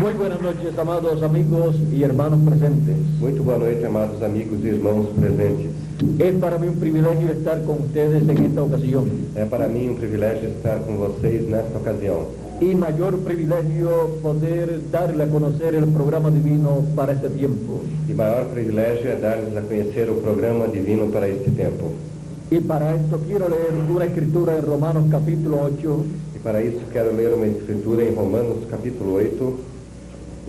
Muy buenas noches, amados amigos y hermanos presentes. Muito boa noite, amados amigos e irmãos presentes. Es para mí un privilegio estar con ustedes en esta ocasión. É para mim um privilégio estar com vocês nesta ocasião. Y mayor privilegio poder darle a conocer el programa divino para este tiempo. E maior privilégio é dar-lhes a conhecer o programa divino para este tempo. Y para esto quiero leer una escritura en Romanos capítulo 8, E para isso quero ler uma escritura em Romanos capítulo 8,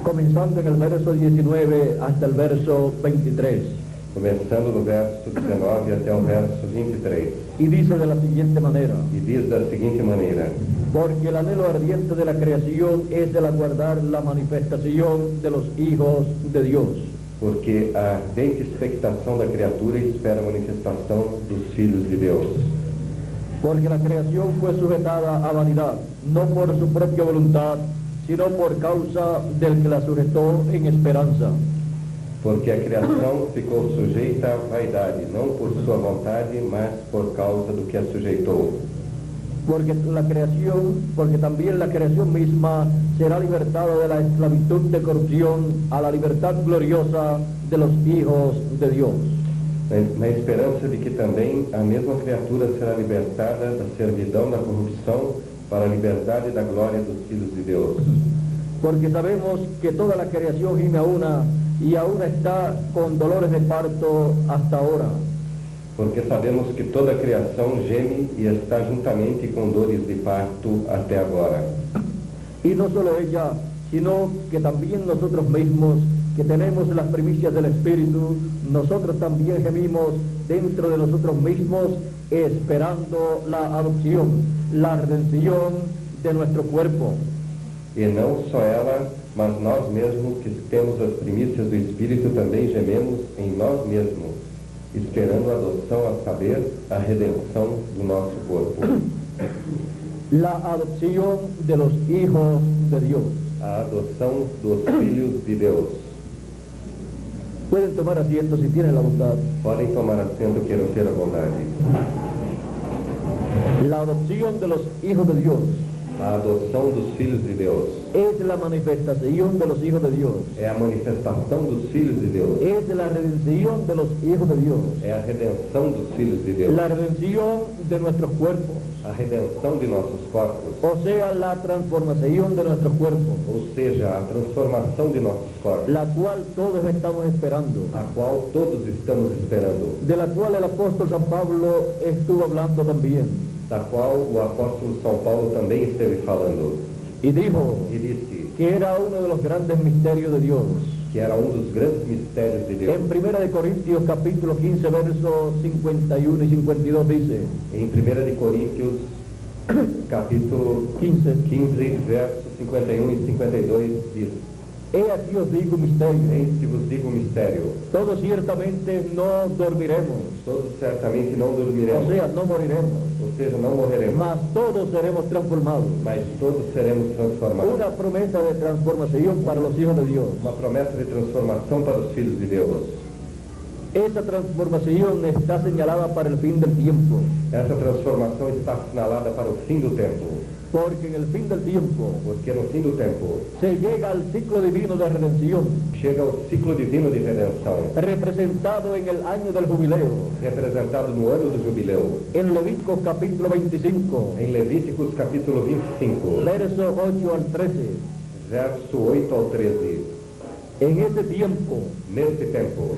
comenzando en el verso 19 hasta el verso 23. começando do verso 19 até o verso 23. Y dice de la siguiente manera: E diz da seguinte maneira: porque el anhelo ardiente de la creación es el aguardar la manifestación de los hijos de Dios. porque a ardente expectação da criatura espera a manifestação dos filhos de Deus. Porque la creación fue sujetada a vanidad, no por su propia voluntad, sino por causa del que la sujetó en esperanza. Porque a criação ficou sujeita à vaidade, não por sua vontade, mas por causa do que a sujeitou. Porque también la creación misma será libertada de la esclavitud de corrupción a la libertad gloriosa de los hijos de Dios. Na esperança de que também a mesma criatura será libertada da servidão da corrupção para a liberdade da glória dos filhos de Deus. Porque sabemos que toda la creación gime a una y aún está con dolores de parto hasta ahora. Porque sabemos que toda a criação geme e está juntamente com dores de parto até agora. Y no solo ella, sino que también nosotros mismos, que tenemos las primicias del Espíritu, nosotros también gemimos dentro de nosotros mismos, esperando la adopción, la redención de nuestro cuerpo. E não só ela, mas nós mesmos que temos as primícias do Espírito também gememos em nós mesmos, esperando a adoção, a saber, a redenção do nosso corpo. La adopción de los hijos de Dios. A adoção dos filhos de Deus. Pueden tomar asiento si tienen la bondad. Podem tomar assento, queiram ter a bondade. La adopción de los hijos de Dios A adoção dos filhos de Deus es la manifestación de los hijos de Dios. é a manifestação dos filhos de Deus. Es la redención de los hijos de Dios. É a redenção dos filhos de Deus. La redención de nuestros cuerpos. A redenção de nossos corpos. O sea, la transformación de nuestros cuerpos, Ou seja, a transformação de nossos corpos, la cual todos estamos esperando, a qual todos estamos esperando, de la cual el apóstol San Pablo estuvo hablando también. da qual o apóstolo São Paulo também esteve falando. Y dijo E disse que era uno de los grandes misterios de Dios. que era um dos grandes mistérios de Deus. En 1 de Corintios capítulo 15, versos 51 y 52 dice, Em 1 de Coríntios, capítulo 15, versos 51 e 52, diz: he aquí os digo un misterio, Eis que vos digo um mistério, todos ciertamente no dormiremos, todos certamente não o dormiremos, sea, no moriremos, ou seja, não morreremos, mas todos seremos transformados. mas todos seremos transformados. Una promesa de transformación para los hijos de Dios. Uma promessa de transformação para os filhos de Deus. Esa transformación está señalada para el fin del tiempo, Essa transformação está assinalada para o fim do tempo, porque en el fin del tiempo porque no fim do tempo se llega al ciclo divino de redención, chega o ciclo divino de redenção, representado en el año del jubileo, representado no ano do jubileu, en Levíticos capítulo 25, em Levíticos capítulo 25, verso 8 al 13. verso 8 ao 13. En ese tiempo, Nesse tempo,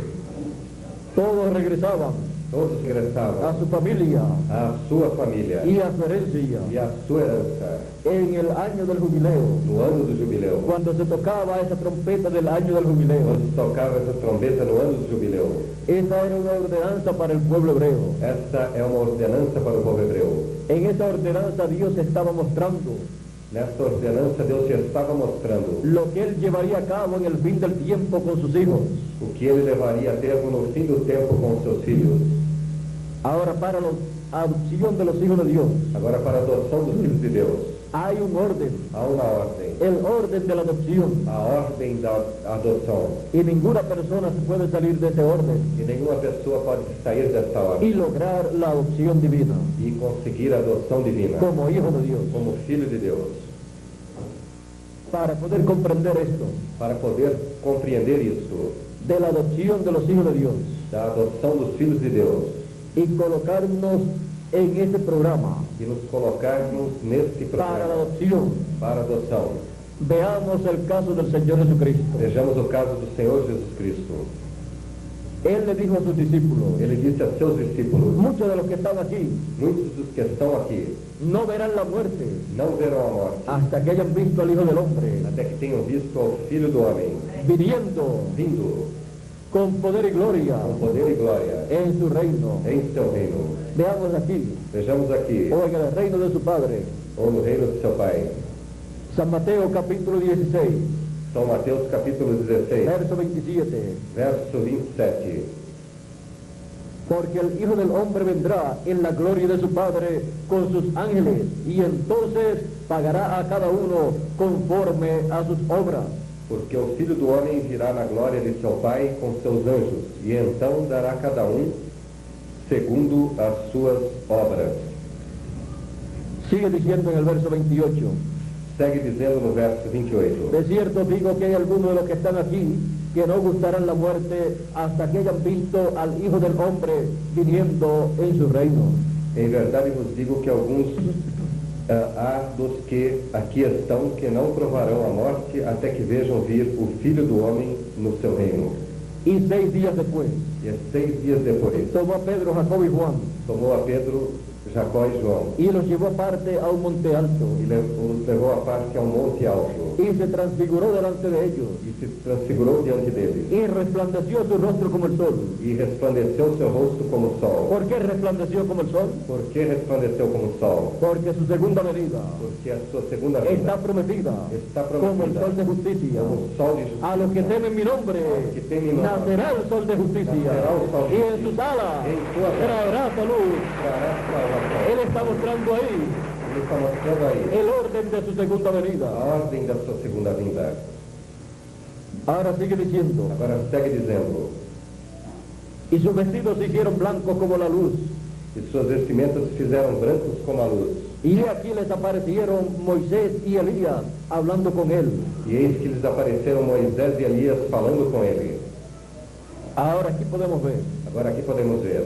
todos regresaban todos a regressavam su familia à sua família y a su herencia e à sua herança en el año del jubileo, no ano do jubileu. cuando se tocaba esa trompeta del año del jubileo. Quando se tocava essa trombeta no ano do jubileu. Esa era una ordenanza para el pueblo hebreo. Essa é uma ordenança para o povo hebreu. En esa ordenanza Dios estaba mostrando Nessa ordenança, Deus já estava mostrando lo que Él llevaría a cabo en el fin del tiempo con sus hijos. o que ele levaria a termo no fim do tempo com os seus filhos. Ahora, para la adopción de los hijos de Dios, Agora, para a adoção dos filhos de Deus, hay un orden, há uma ordem. el orden de la adopción. A ordem da adoção. Y ninguna persona se puede salir de ese orden E nenhuma pessoa pode sair desta ordem y lograr la adopción divina e conseguir a adoção divina como hijo de Dios. como filho de Deus. para poder comprender esto, para poder compreender isso, de la adopción de los hijos de Dios, da adoção dos filhos de Deus, y colocarnos en este programa e nos colocarmos nesse para la programa adopción. para adoção. Veamos el caso del Señor Jesucristo. Vejamos o caso do Senhor Jesus Cristo. Él le dijo a sus discípulos, Ele disse a seus discípulos, muchos de los que están aquí muitos dos que estão aqui no verán la muerte não verão a morte, hasta que hayan visto al Hijo del Hombre até que tenham visto ao Filho do Homem viniendo vindo con poder y gloria com poder e glória en su reino. em seu reino. Veamos aquí, Vejamos aqui, o en el reino de su Padre. ou no reino de seu Pai. San Mateo capítulo 16, São Mateus capítulo 16, verso 27. verso 27. Porque el Hijo del Hombre vendrá en la gloria de su Padre con sus ángeles, y entonces pagará a cada uno conforme a sus obras. Porque o Filho do Homem virá na glória de seu Pai com seus anjos, e então dará a cada segundo as suas obras. Sigue diciendo en el verso 28. Segue dizendo no verso 28. De cierto digo que hay algunos de los que están aquí que no gustarán la muerte hasta que hayan visto al Hijo del Hombre viniendo en su reino. Em verdade vos digo que alguns há dos que aqui estão que não provarão a morte até que vejam vir o Filho do Homem no seu reino. Y 6 días después, E 6 dias depois, tomó a Pedro, Jacobo y Juan, tomou a Pedro, Jacó e João, y los llevó aparte a un monte alto, e os levou a parte a monte alto, y se transfiguró delante de ellos, e se transfigurou diante deles, y resplandeció su rostro como el sol. e resplandeceu seu rosto como o sol. ¿Por qué resplandeció como el sol? Por que resplandeceu como o sol? Porque su segunda venida Porque a sua segunda vinda está prometida está como el prometida sol de justicia. como o sol de justiça. A los que temen mi nombre, que temen mi nombre, nacerá el sol de justicia, nacerá el sol de y en justicia, sus alas en su alas traerá salud. Trará salvação. Él está mostrando ahí Ele está mostrando aí el orden de su segunda venida. a ordem da sua segunda vinda. Ahora sigue diciendo, Agora segue dizendo, y sus vestidos se hicieron blancos como la luz, e suas vestimentas se fizeram brancos como a luz. y aquí les aparecieron Moisés y Elías hablando con él. E eis que lhes apareceram Moisés e Elias falando com ele. Ahora aquí podemos ver Agora aqui podemos ver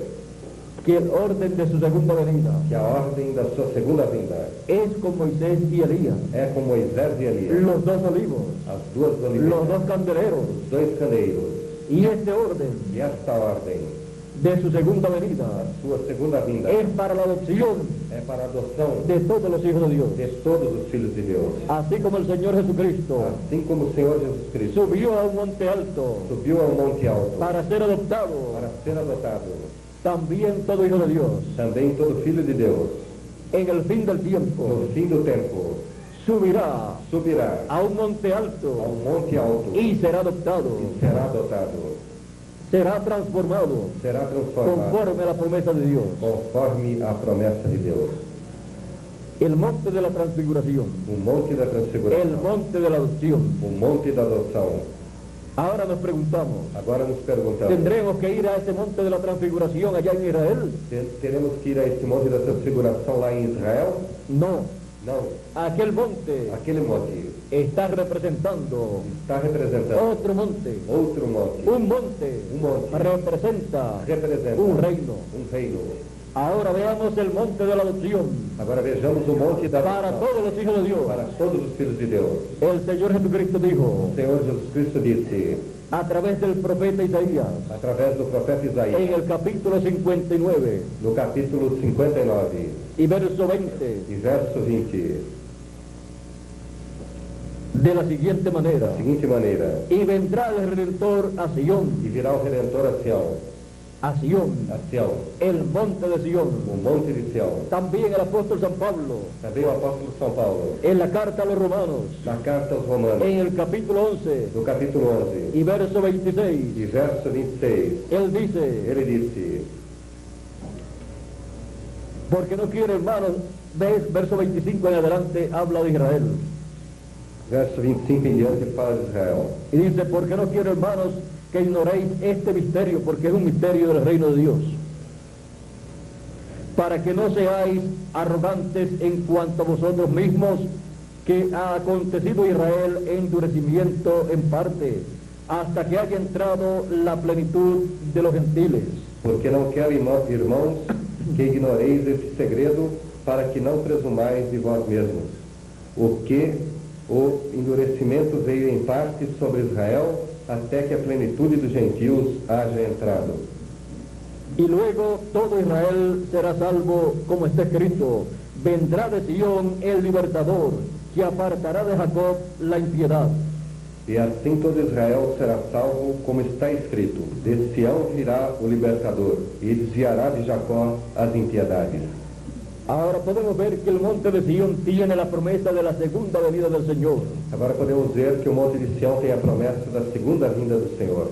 que el orden de su segunda venida que a ordem da sua segunda vinda es con Moisés y Elías, é com Moisés e Elias, los dos olivos, as duas los oliveiras, dos candeleros, os dois candeeiros. y este orden E esta ordem, de su segunda venida a sua segunda vinda, es para la adopción é para a adoção de todos los hijos de Dios. de todos os filhos de Deus. Así como el Señor Jesucristo Assim como o Senhor Jesus Cristo subió a un monte alto subiu ao monte alto para ser adoptado, para ser adotado, también todo hijo de Dios, também todo filho de Deus, en el fin del tiempo, no fim do tempo, subirá subirá a un monte ao alto monte alto y será adoptado, e será adotado, será transformado será transformado conforme a la promesa de Dios. conforme a promessa de Deus. El monte de la transfiguración, O monte da el transfiguração, monte de la adopción. o monte da adoção. Ahora nos preguntamos, Agora nos perguntamos, ¿tendremos que ir a ese monte de la transfiguración allá en Israel? teremos que ir a esse monte da transfiguração lá em Israel? No, Não, aquel monte aquele monte está representando está representando otro monte. outro monte. Un monte Un monte representa representa un reino. um reino. Ahora veamos el monte de la adopción Agora vejamos o monte da para adoção todos los hijos de Dios. para todos os filhos de Deus. El Señor Jesucristo dijo O Senhor Jesus Cristo disse, a través del profeta Isaías através do profeta en Isaías, el capítulo 59 no capítulo 59 y verso 20 e verso 20, de la siguiente manera: da seguinte maneira, y vendrá el Redentor a Sion, e virá o Redentor a Sião, el monte de Sion. o monte de Sião. También el apóstol San Pablo Também o apóstolo São Paulo, en la carta a los romanos na carta aos Romanos, en el capítulo 11 no capítulo 11 y verso 26, e verso 26, él dice, ele disse, porque no quiero, hermanos, verso 25 en adelante habla de Israel, verso 25 em diante, ele fala de Israel. y dice, porque no quiero, hermanos, que ignoréis este misterio, porque es un misterio del reino de Dios, para que no seáis arrogantes en cuanto a vosotros mismos, que ha acontecido Israel endurecimiento en parte, hasta que haya entrado la plenitud de los gentiles. Porque não quero, irmãos, que ignoreis esse segredo, para que não presumais de vós mesmos. O que o endurecimento veio em parte sobre Israel, até que a plenitude dos gentios haja entrado. Y luego todo Israel será salvo, como está escrito: vendrá de Sión el libertador, que apartará de Jacob la impiedad. E assim todo Israel será salvo, como está escrito: de Sião virá o libertador, e desviará de Jacó as impiedades. Ahora podemos ver que el monte de Sión tiene la promesa de la segunda venida del Señor. Agora podemos ver que o monte de Sião tem a promessa da segunda vinda do Senhor.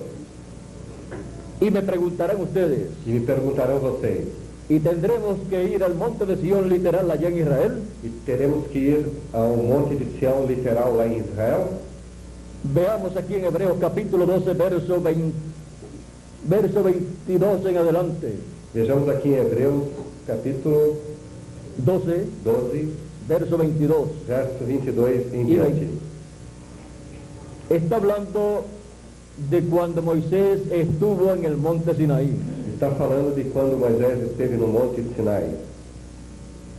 Y me preguntarán ustedes, E me perguntarão vocês, ¿y tendremos que ir al monte de Sión literal allá en Israel? e teremos que ir ao monte de Sião literal lá em Israel? Veamos aquí en Hebreos capítulo 12, verso 22 en adelante. Vejamos aqui em Hebreus, capítulo 12, 12, verso 22. verso 22 em Y diante. Está hablando de cuando Moisés estuvo en el monte Sinaí. Está falando de quando Moisés esteve no monte de Sinai.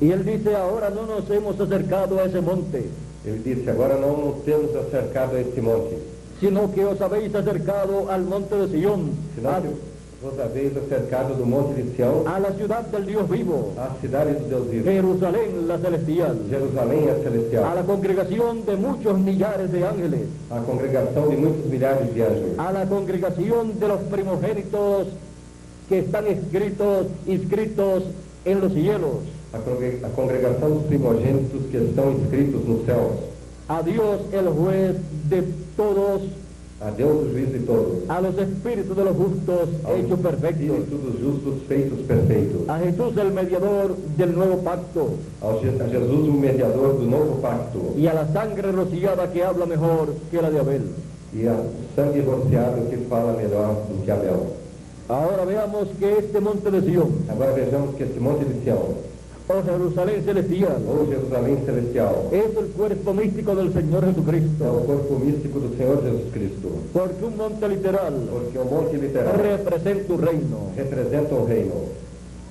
Y él dice: ahora no nos hemos acercado a ese monte, Ele disse: agora não nos temos acercado a esse monte, sino que os habéis acercado al monte de Sión, senão que vos haveis acercado do monte de Sião, a la ciudad del Dios vivo, à cidade do Deus vivo, Jerusalén la celestial, Jerusalém a a celestial, la congregación de muchos millares de ángeles, a congregação de muitos milhares de anjos, a la congregación de los primogénitos que están inscritos en los cielos, a congregação dos primogênitos que estão inscritos nos céus, a Dios el juez de todos, a Deus o juiz de todos, a los espíritus de los justos hechos perfectos, espíritos dos justos feitos perfeitos, a Jesús el mediador del nuevo pacto, a Jesus o mediador do novo pacto, y a la sangre rociada que habla mejor que la de Abel. e a sangue rociado que fala melhor do que Abel. Ahora veamos que este monte de Sión, Agora vejamos que esse monte de Sião, o Jerusalén celestial, ou Jerusalém celestial, es el cuerpo místico del Señor é o Jesucristo, corpo místico do Senhor Jesus Cristo, porque un monte literal porque o monte literal representa un reino. representa o reino.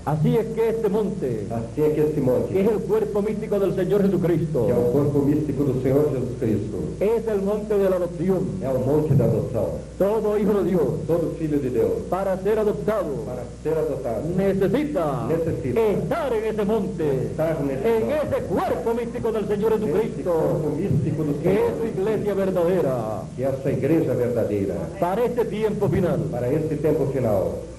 Así es que este monte, Assim é que esse monte, que es el cuerpo místico del Señor Jesucristo, que é o corpo místico do Senhor Jesus Cristo, es el monte de la adopción. é o monte da adoção. Todo hijo de Dios, Todo filho de Deus, para ser adoptado, para ser adotado, necesita Necesita estar en ese monte, estar nesse en monte, ese cuerpo místico del Señor esse Jesucristo, corpo místico do que es su Senhor, iglesia verdadera, que é a sua igreja verdadeira, para este tiempo final. para esse tempo final.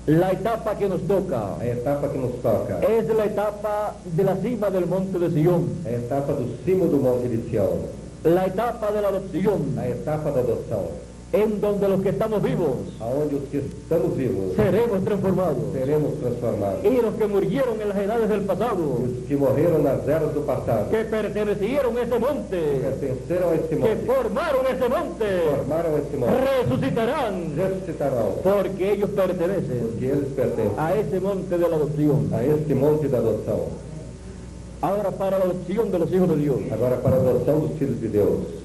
La etapa que nos toca A etapa que nos toca es la etapa de la cima del monte de Sión, é a etapa do cimo do monte de Sião, la etapa de la adopción, a etapa da adoção, en donde los que estamos vivos aonde os que estamos vivos seremos transformados, seremos transformados. y los que murieron en las edades del pasado, Os que morreram nas eras do passado, que pertenecieron a ese monte, pertenceram a esse que monte, formaron ese monte, formaram esse monte, resucitarán, ressuscitarão, porque ellos pertenecen porque eles pertencem a ese monte de la adopción. a este monte da adoção. Ahora, para la adopción de los hijos de Dios, Agora, para a adoção dos filhos de Deus,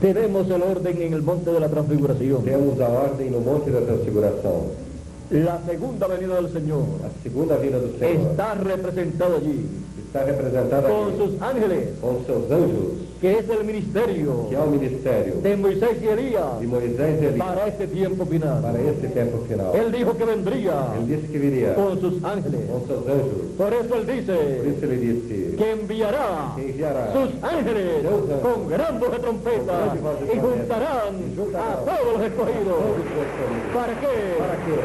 tenemos el orden en el monte de la transfiguración. temos a ordem no monte da transfiguração. La segunda venida del Señor A segunda vinda do Senhor está representada allí está representada con aqui sus ángeles, com seus anjos, que es el ministerio que é o ministério de Moisés y Elías de Moisés e Elias para este tiempo final. para esse tempo final. Él dijo que vendría Ele disse que viria con sus ángeles. com seus anjos. Por eso él Por dice isso ele disse que enviará que enviará sus ángeles con gran voz de trompeta y juntarán a todos los escogidos. todos os escolhidos. ¿Para qué? Para quê?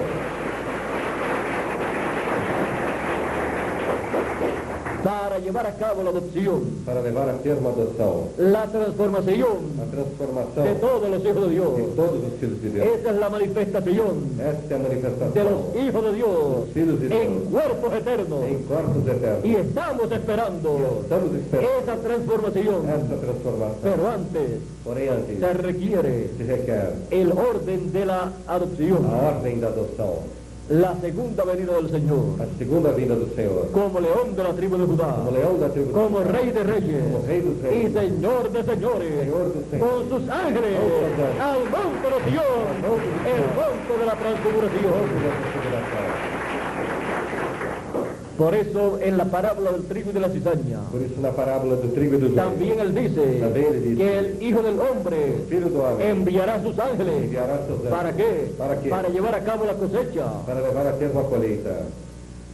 Para llevar a cabo la adopción, Para levar a termo a adoção, la transformación a transformação de todos los hijos de Dios. de todos os filhos de Deus. Esa es la manifestación Esta é a de manifestação los hijos de Dios filhos de Deus en cuerpos eternos. em corpos eternos. Y estamos esperando Estamos esperando esa transformación. essa transformação. Pero antes Porém, antes, se requiere se requer el orden de la adopción. a ordem da adoção. la segunda venida del Señor, a segunda vinda do Senhor, como león de la tribu de Judá, como leão da tribo de como Judá, rey de reyes como rei dos y reis, señor de señores, Señor dos señores, con sus ángeles con sus ángeles, al monte de Sion, el monte de la transfiguración. Por eso en la parábola del trigo y de la cizaña, Por isso, na parábola do trigo e do joio, también él dice También él dice que el Hijo del Hombre Filho do homem enviará a sus ángeles. enviará seus anjos. ¿Para qué? ¿Para qué? Para llevar a cabo la cosecha. Para levar a termo a colheita.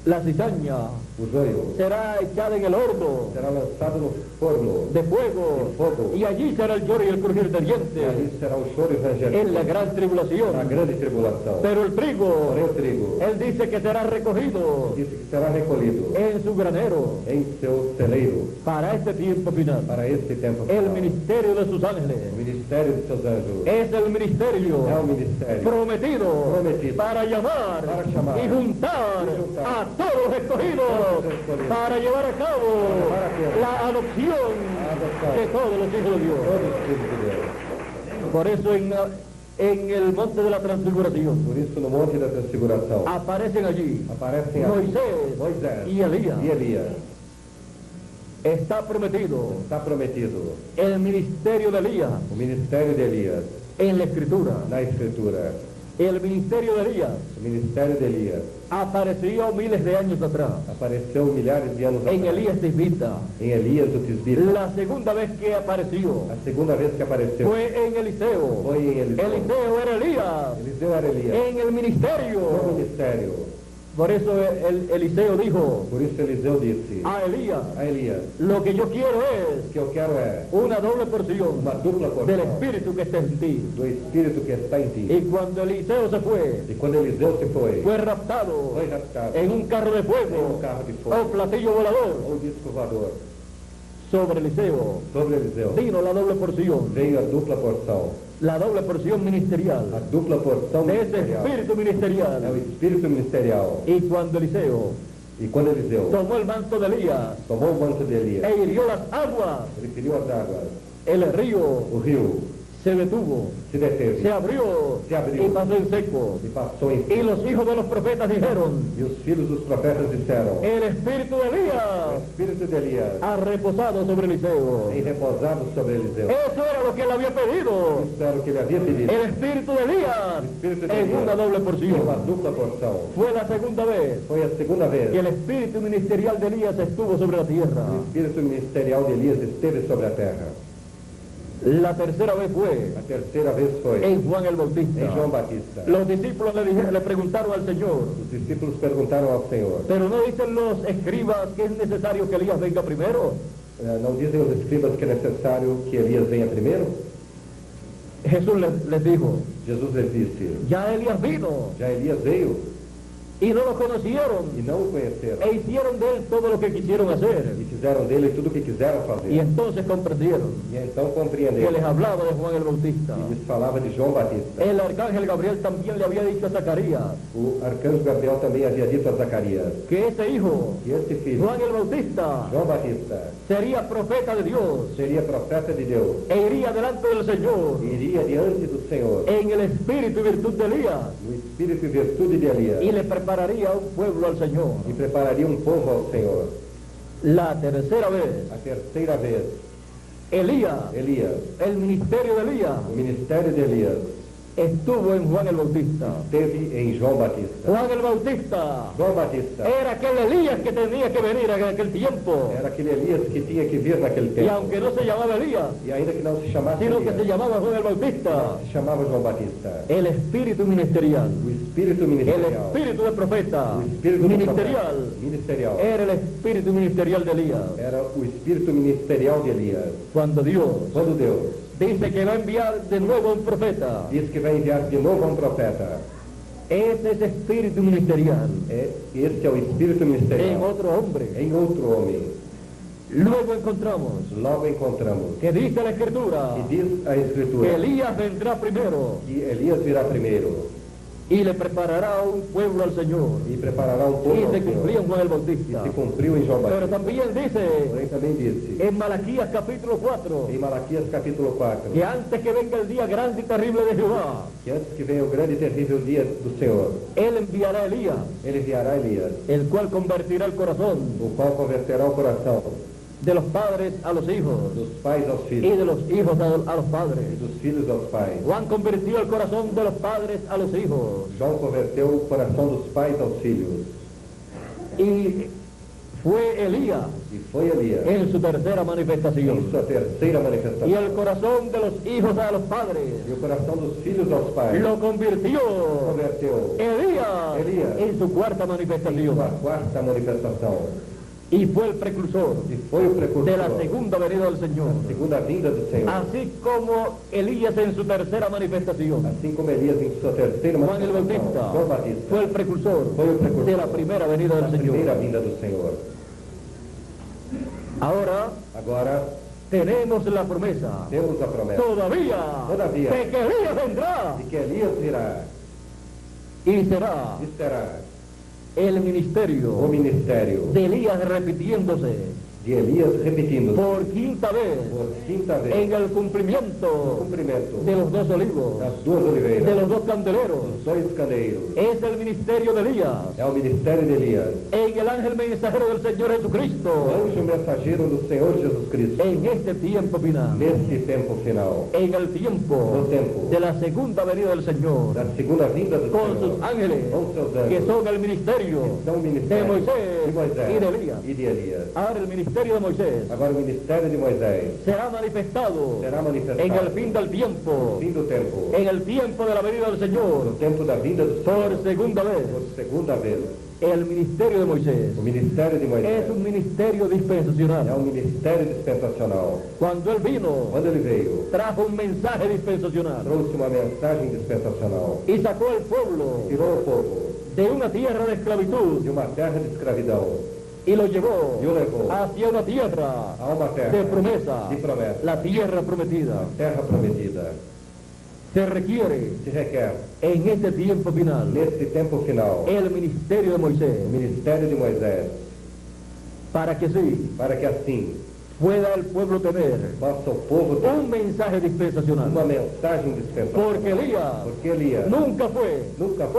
La cizaña O joio será echada en el horno será lançado no forno, de fuego, De fuego. y allí será el lloro y el crujir de e dientes ali será o choro e o ranger en la gran na tribulación. grande tribulação. Pero el trigo, Porém o trigo él dice que será recogido diz que será recolhido en su granero em seu celeiro para este tiempo final. para este tempo El final. ministerio de sus ángeles O ministério de seus anjos es el ministerio é o ministério prometido Prometido. para llamar Para llamar. y juntar Y juntar. a todos los escogidos Todos los escogidos. para llevar a cabo llevar a cabo la adopción la adopción de todos los hijos de Dios. todos os filhos de Deus. Por eso en el monte de la transfiguración Por isso, no Monte da Transfiguração, aparecen allí aparecem Moisés y Elías. e Elias. Está prometido Está prometido el ministerio de Elías o ministério de Elias en la Escritura. na Escritura. El ministerio de Elías O ministério de Elias apareció miles de años atrás apareceu milhares de anos en atrás. Elías Tisbita. Em Elias o Tisbita. La segunda vez que apareció A segunda vez que apareceu fue en Eliseo. foi em Eliseu. Eliseo era Elías Eliseu era Elias. en el No ministerio. ministério. Por eso Eliseo dijo Por isso Eliseu disse a Elías: a Elias: lo que yo quiero o es que eu quero é una doble porción uma dupla del porção Espíritu que está en ti. do Espírito que está em ti. Y cuando Eliseo se fue, E quando Eliseu se foi raptado raptado en un carro de em fuego um carro de o fogo platillo volador. ou disco voador. Sobre Eliseo Sobre Eliseu vino la doble porción, veio a dupla porção. la doble porción A ministerial dupla porção de ese ministerial. espíritu É o ministerial. Espírito ministerial. Y cuando Eliseo E quando Eliseu tomó el manto de Elías tomou o manto de Elias, e hirió las aguas, ele feriu as águas, el río o rio se detuvo, se deteve se abrió Se abrió. y pasó en seco. e passou em Y los hijos de los profetas dijeron: E os filhos dos profetas disseram: el espíritu de O Elías Espírito de Elias ha reposado sobre Eliseo. tem repousado sobre Eliseu. Eso era lo que él había pedido. Isso era o que ele havia pedido. El espíritu de Elías Espíritu de en Elías. una doble Em uma porción. dupla porção. Fue la segunda vez Foi a segunda vez que el espíritu ministerial de Elías estuvo sobre la tierra. que o Espírito ministerial de Elias esteve sobre a terra. La tercera vez fue A terceira vez foi en Juan el Bautista. em João Batista. Los discípulos le preguntaron al Señor: Os discípulos perguntaram ao Senhor: pero no dicen los escribas que es necesario que Elías venga primero. Não dizem os escribas que é necessário que Elias venha primeiro? Jesús les dijo: Jesus lhes disse: ya Elías vino já Elias veio y no lo conocieron e não o conheceram. e hicieron de él todo lo que quisieron hacer. E fizeram dele tudo o que quiseram fazer. Y entonces comprendieron E então que compreenderam. les hablaba de Juan el Bautista. E lhes falava de João Batista. El arcángel Gabriel también le había dicho a Zacarías O arcanjo Gabriel também havia dito a Zacarias que ese hijo, que este filho, Juan el Bautista, João Batista, sería profeta de Dios seria profeta de Deus e iría delante del Señor e iria diante do Senhor en el espíritu y virtud de Elías no espírito e virtude de Elias y le prepararía un pueblo al Señor. e prepararia um povo ao Senhor. La tercera vez, A terceira vez, Elías, Elias, el ministerio de Elías, o ministério de Elias, estuvo en Juan el Bautista. esteve em João Batista. Juan el Bautista João Batista era aquel Elías que tenía que venir en aquel tiempo. era aquele Elias que tinha que vir naquele Y tempo. aunque no se llamaba Elías, E ainda que não se chamasse sino que se Elias, llamaba Juan el Bautista, se chamava João Batista. el espíritu ministerial, O espírito el ministerial. espíritu de profeta O espírito do ministerial, profeta ministerial. era el espíritu ministerial de Elías. Era o espírito ministerial de Elias. Cuando Dios Quando Deus dice que va a enviar de nuevo un profeta, diz que vai enviar de novo um profeta, ese es espíritu ministerial este é o espírito en ministerial otro hombre. em outro homem. Luego encontramos Logo encontramos que dice la Escritura que diz a que Escritura Elías vendrá primero que Elias virá primeiro y le preparará un pueblo al Señor. e preparará um povo Y ao se Senhor. cumplió en Juan el E Bautista. se cumpriu em João Pero Batista. también dice Porém também disse, en Malaquías capítulo 4, em Malaquias capítulo 4, que antes que venga el día grande y terrible de Jehová, que antes que venha o grande e terrível dia do Senhor, Él enviará a Elías, ele enviará Elias, el cual convertirá el corazón o qual converterá o coração de los padres a los hijos dos pais aos y filhos de los hijos a los e padres. dos filhos aos pais. Juan convirtió el corazón de los padres a los hijos. João converteu o coração dos pais aos filhos. Y fue Elías E foi Elias, en su tercera em manifestación. sua terceira Y manifestação. el corazón de los hijos a los padres E o coração dos filhos aos pais lo convirtió converteu Elías en su cuarta em manifestación. sua quarta manifestação. Y fue el precursor E foi o de precursor la segunda venida del Señor. da segunda vinda do Senhor. Así como Elías en su tercera manifestación, Assim como Elias em sua terceira Juan el manifestação. Bautista João Batista fue el precursor foi o precursor de la primera venida da del primeira Señor. vinda do Senhor. Ahora Agora tenemos la promesa temos a promessa todavía Todavía. de que Elías vendrá de que Elias virá y será e será el o ministerio ministério de Elías repitiéndose de Elias repetindo por quinta vez por quinta vez en el o cumplimiento cumprimento de los dos olivos, das duas oliveiras, de los dos candeleros. dos dois candeeiros. Es el ministerio de Elías É o ministério de Elias, en el ángel mensajero del Señor o Jesucristo anjo mensageiro do Senhor Jesus Cristo, en este tiempo final, nesse tempo final, en el tiempo no tempo de la segunda venida del Señor, da segunda vinda do con Senhor, sus ángeles com seus anjos, que son el ministerio são o de ministério Moisés de Moisés y de Elías. e de Elias. Ahora el ministerio de Moisés Agora o ministério de Moisés será manifestado será manifestado en el fin del tiempo, fim do tempo, en el tiempo de la venida del no Señor, tempo da vinda do Senhor, por segunda vez. por segunda vez. El ministerio de Moisés O ministério de Moisés es un ministerio é dispensacional. um ministério dispensacional. Cuando él vino, Quando ele veio, trajo un mensaje dispensacional trouxe uma mensagem dispensacional. y sacó al pueblo Tirou o povo de una tierra de esclavitud de uma terra de escravidão y lo llevó e o levou hacia una tierra a uma terra de promesa, de promessa, la tierra prometida. terra prometida. Se requiere Se requer, en este tiempo final nesse tempo final, el ministerio de Moisés o ministério de Moisés, para que sí para que assim pueda el pueblo tener possa o povo ter un mensaje dispensacional. uma mensagem dispensacional. Porque Elías Porque Elias nunca fue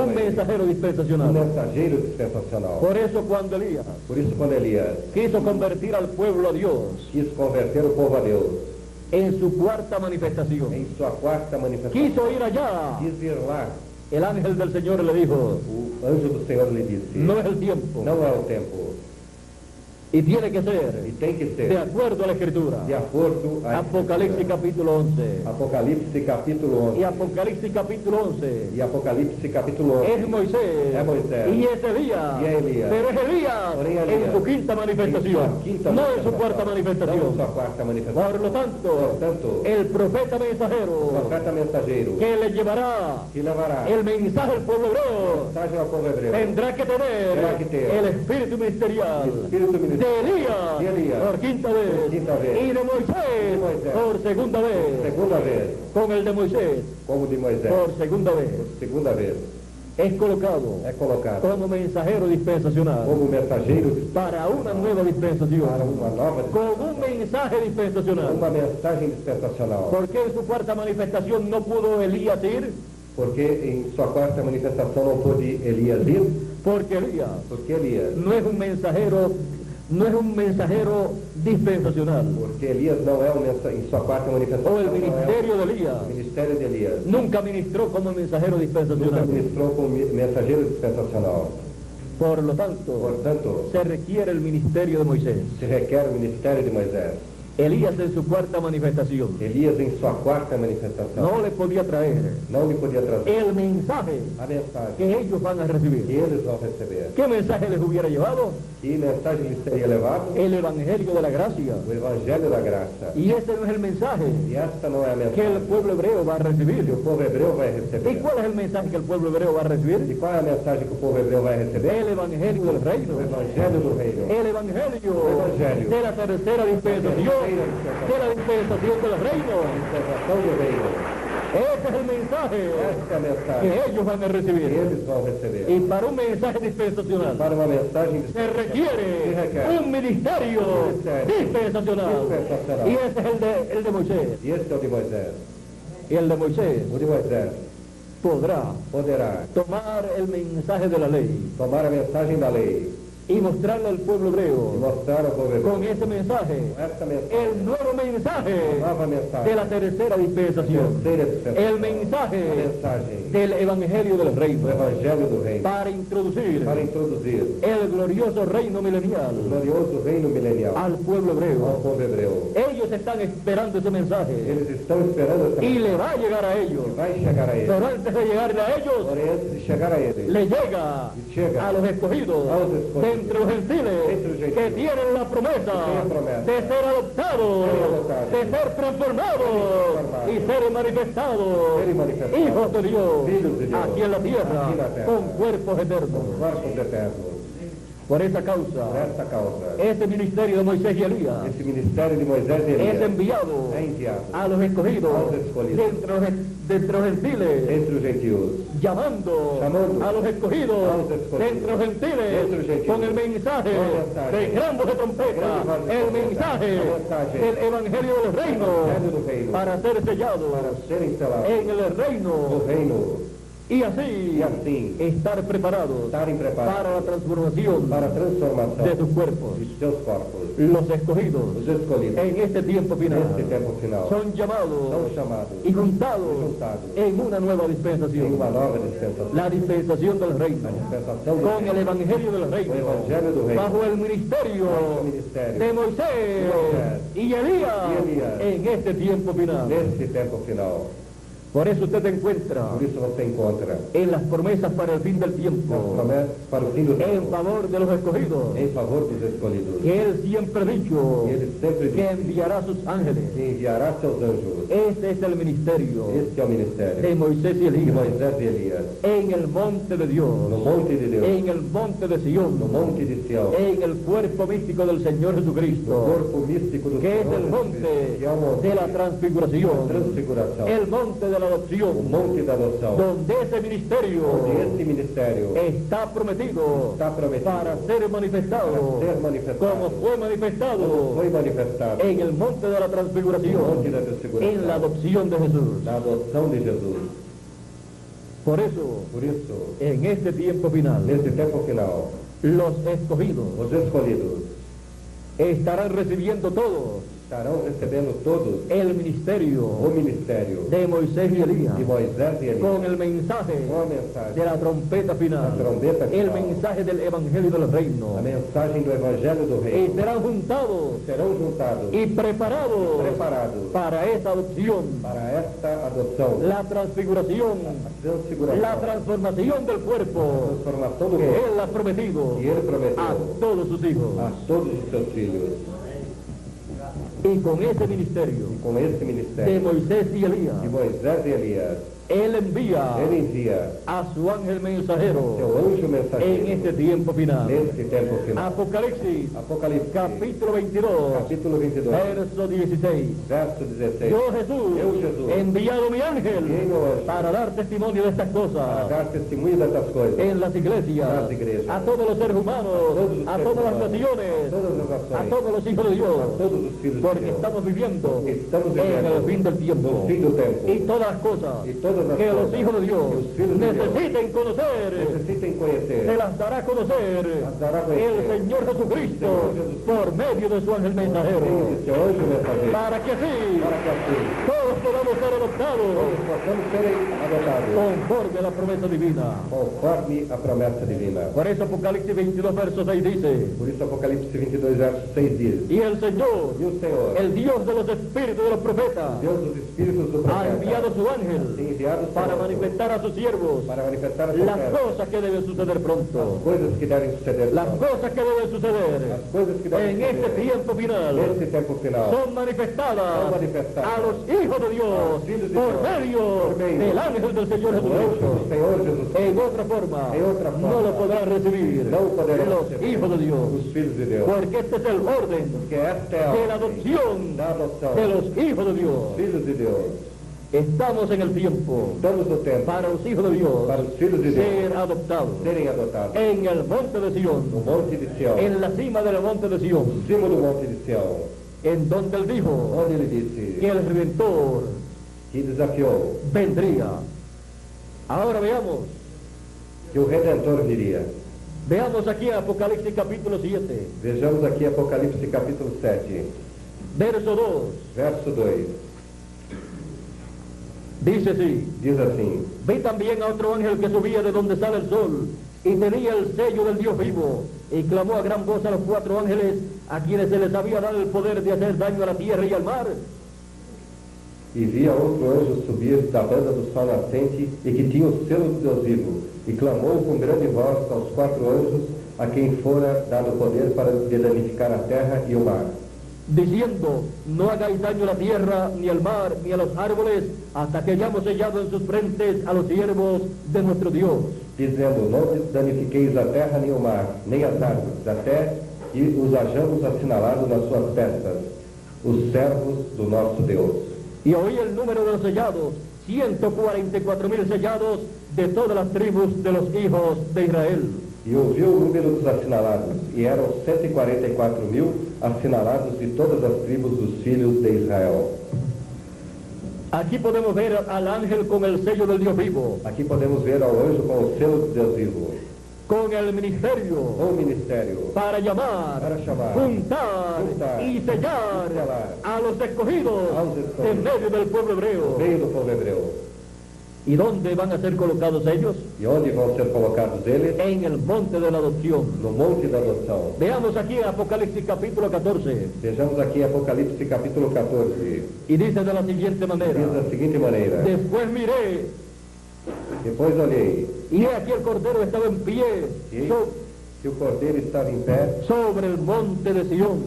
un mensajero dispensacional. mensageiro dispensacional. Por eso cuando Elías Por isso, quando Elias quiso convertir al pueblo a Dios quis converter o povo a Deus en su cuarta manifestación, em sua quarta manifestação, quiso ir allá, quis ir lá, el ángel del Señor le dijo, o anjo do Senhor lhe disse, no es el tiempo, não é o tempo, y tiene que e ser tem que de ser acuerdo a la Escritura. de acordo a Apocalipsis capítulo 11. Apocalipse capítulo Y 11 Apocalipsis capítulo 11 e Apocalipse capítulo 11 es Moisés, É Moisés. y es Elías, Y es Elías. pero es Elías Porém, en Elías, su quinta manifestación, em sua quinta no en su manifestação, cuarta não em manifestación. sua quarta manifestação. Por lo tanto, Portanto, el profeta o mensajero profeta mensageiro que le llevará que levará el mensaje al pueblo hebreo mensagem ao povo hebreu, tendrá que tener Tendrá que ter el espíritu ministerial o espírito de ministerial Elías de Elías por quinta vez por quinta vez y de Moisés Moisés por segunda vez, segunda vez, con el de Moisés como de Moisés, por segunda vez. segunda vez, Es colocado é colocado como mensajero dispensacional como mensageiro para una nueva dispensación, para uma nova, con un mensaje dispensacional. uma mensagem dispensacional. ¿Por qué en su cuarta manifestación no pudo Elías ir? Porque em sua quarta manifestação não pôde Elias ir, Porque Elías porque Elias, no es un mensajero, no es un mensajero dispensacional. porque Elias não é em sua quarta manifestação, O el não é ministerio de Elías o ministério de Elias. nunca ministró como mensajero Nunca dispensacional. ministrou como mensageiro dispensacional. Por lo tanto, Portanto, se requiere el ministerio de Moisés. se requer o ministério de Moisés. Elías en su cuarta manifestación Elias em sua quarta manifestação no le podía traer não lhe podia trazer el mensaje a mensagem que ellos van a que recibir. eles vão receber. ¿Qué mensaje les hubiera llevado? Que mensagem lhes seria levado? El evangelio de la gracia. O Evangelho da Graça. Y ese no es el mensaje E esta não é a que el mensagem pueblo hebreo va a recibir. que o povo hebreu vai ¿Y receber. cuál es el mensaje que el pueblo hebreo va a E recibir? qual é a mensagem que o povo hebreu vai receber? El evangelio del reino. O Evangelho do Reino. El evangelio Evangelio. de la tercera dispensación, de la dispensación del reino. A dispensação do Reino. Ese es el mensaje Esta é a mensagem que ellos van a que recibir. eles vão receber. Y para un mensaje dispensacional Para uma mensagem se requiere un ministerio dispensacional. dispensacional. Y ese es el de Moisés. E esse é o de Moisés. Y el de Moisés O de Moisés podrá poderá tomar el mensaje de la ley tomar a mensagem da lei y mostrarle al pueblo e hebreo mostrar ao povo hebreu con ese mensaje esta mensagem, el nuevo mensaje nova de mensagem, la tercera dispensación, terceira dispensação, el a mensaje mensagem del evangelio del do reino Evangelho do Reino, para introducir para introduzir el glorioso reino o milenial glorioso reino milenial al pueblo ao hebreo. povo hebreu. Ellos están esperando ese mensaje Eles estão esperando essa y mensagem le va a llegar a ellos, que vai chegar a eles. pero antes de llegarle a ellos Porém, antes de chegar a eles, le llega llega a los escogidos a los escogidos de entre los gentiles entre los gentiles que tienen la promesa de ser adoptados, de ser transformados y ser manifestados hijos de Dios aquí en la tierra con cuerpos eternos. corpos eternos. Por esa Por causa, esta causa, ese ministerio de Moisés y Elías esse ministério de Moisés e es Elias enviado é enviado a los escogidos A los escogidos. de entre los gentiles, entre os gentios, llamando Llamando a los escogidos a los escogidos. de entre los Entre los gentiles gentiles. con el mensaje Con el mensaje. de gran voz de trompeta, Gran voz de el trompeta. mensaje El mensaje. del evangelio del reino Evangelio del reino. para ser sellado para serem selados en el no reino reino y así e assim estar preparados estarem preparados para la transformación para a transformação de sus cuerpos. de seus corpos. Los escogidos Os escolhidos, en este tiempo final neste tempo final, son são llamados chamados y juntados juntados en una nueva em dispensación, uma nova dispensação. la dispensación del reino, A dispensação do con el reino, evangelio del reino, o evangelho do reino, bajo el ministerio o ministério de Moisés y Elías en este tiempo final. neste tempo final. Por eso usted encuentra Por isso você encontra en las promesas para el fin del as tiempo, promessas para o fim do en tempo favor de los escogidos, em favor dos escolhidos. que Él siempre ha dicho E ele sempre que diz enviará sus ángeles. que enviará seus anjos. Este es el ministerio Este é o ministério de Moisés y de Elías Moisés e Elias. en el monte de Dios, No monte de Deus, en el monte de Sion, no monte de Sião, en el cuerpo místico del Señor no Jesucristo, corpo místico do que es Senhor el Jesus monte Cristo, que é o monte de la da transfiguración, transfiguração, el monte de la o adopción, monte da adoção, donde ese ministerio onde esse ministério está prometido está prometido para ser manifestado, para ser manifestado, como fue manifestado como foi manifestado en el monte de la no transfiguración, monte da transfiguração, en la adopción de Jesús. da adoção de Jesus. Por eso, Por isso, en este tiempo final, nesse tempo final, los escogidos os escolhidos estarán recibiendo todos estarão recebendo todos el ministerio o ministério de Moisés y Elías, de Moisés e Elias, con el mensaje com a mensagem, de la trompeta final, La trompeta final. el mensaje del evangelio del reino, a mensagem do Evangelho do y Reino. serán juntados Serão juntados y preparados preparados para esa adopción, para esta adoção, la transfiguración, a transfiguração, la transformación del a cuerpo transformação do que corpo, Él ha prometido que Ele prometeu a todos sus hijos. a todos os seus filhos. Y con ese ministerio Com esse de ministério Moisés y Elías, de Moisés e Elias, Él envía Ele envia a su ángel mensajero seu anjo en mensageiro este tiempo final. neste tempo final. Apocalipsis, Apocalipse, capítulo 22, capítulo 22, verso 16. verso 16. Yo Jesús, Eu, Jesus, he enviado mi ángel enviei meu anjo para dar testimonio de estas para cosas dar testemunho dessas coisas en las iglesias, Las iglesias. a todos los seres humanos, a todas las naciones, a todas as a nações, todos los hijos de Dios, a todos os filhos de porque Deus. estamos viviendo Porque estamos en el vivendo fin del tiempo. no fim do tempo. Y todas las cosas E todas as que los coisas hijos de Dios que os filhos de Deus necesiten conocer, necessitem conhecer, se las dará a conocer las dará a conocer el Señor Jesucristo Señor Jesucristo por medio de su ángel mensajero, de seu anjo mensageiro, para que así para que assim todos podamos ser adoptados todos possamos serem adotados conforme a la promesa divina. conforme a promessa divina. Por eso Apocalipsis 22, verso 6 dice: Por isso Apocalipse 22, verso 6 diz: y el Señor, E o Senhor, el Dios de los espíritus de los profetas, Deus dos Espíritos do ha enviado profeta, su ángel tem enviado seu para anjo manifestar a sus siervos para manifestar a sua las terra, cosas que deben suceder pronto, coisas que devem suceder, las cosas que deben suceder as coisas que devem en este suceder tiempo final. nesse tempo final, Son manifestadas Son manifestadas a los hijos de Dios hijos de por Dios, medio por medio del ángel del Señor o anjo Jesucristo. do Senhor Jesus En otra forma, En otra forma, no lo podrán recibir no podrán los recibir hijos de Dios, os filhos de Deus, porque este es el orden que esta é a de la ordem adopción da adoção de los hijos de Dios. dos filhos de Deus. Estamos en el tiempo Estamos no tempo para los hijos de Dios para os filhos de ser Deus adoptados serem adotados en el monte de no Sion, monte de Sião, en la cima del monte de Sion, em cima do monte de Sião, en donde él dijo onde ele disse que el Redentor que desafiou vendría. Ahora veamos, que o Redentor viria. veamos aquí Apocalipsis capítulo 7, Vejamos aqui Apocalipse capítulo 7, verso 2, verso 2. dice así: Diz assim: vi también a otro ángel que subía de donde sale el sol y tenía el sello del Dios vivo, y clamó a gran voz a los 4 ángeles a quienes se les había dado el poder de hacer daño a la tierra y al mar. E via outro anjo subir da banda do sol nascente e que tinha o selo do Deus vivo, e clamou com grande voz aos 4 anjos a quem fora dado poder para danificar a terra e o mar, diciendo: no hagáis daño a la tierra, ni al mar, ni a los árboles, hasta que hayamos sellado en sus frentes a los siervos de nuestro Dios. dizendo: não danifiqueis a terra nem o mar, nem as árvores, até que os hajamos assinalados nas suas testas, os servos do nosso Deus. Y oí el número de los sellados, 144.000 sellados de todas las tribus de los hijos de Israel. E ouviu o número dos assinalados, e eram 144.000 assinalados de todas as tribos dos filhos de Israel. Aquí podemos ver al ángel con el sello del Dios vivo, Aqui podemos ver ao anjo com o selo do Deus vivo, con el ministerio o ministério, para llamar, para chamar, juntar y sellar a los escogidos en medio del pueblo hebreo. meio do povo hebreu. ¿Y dónde van a ser colocados ellos? E onde vão ser colocados eles? En el monte de la adopción. No monte da adoção. Veamos aquí Apocalipsis capítulo 14, Vejamos aqui Apocalipse capítulo 14. y dice de la siguiente manera: Diz da seguinte maneira: después miré, depois olhei, y he aquí el cordero estaba en pie que o cordeiro estava em pé sobre el monte de Sion,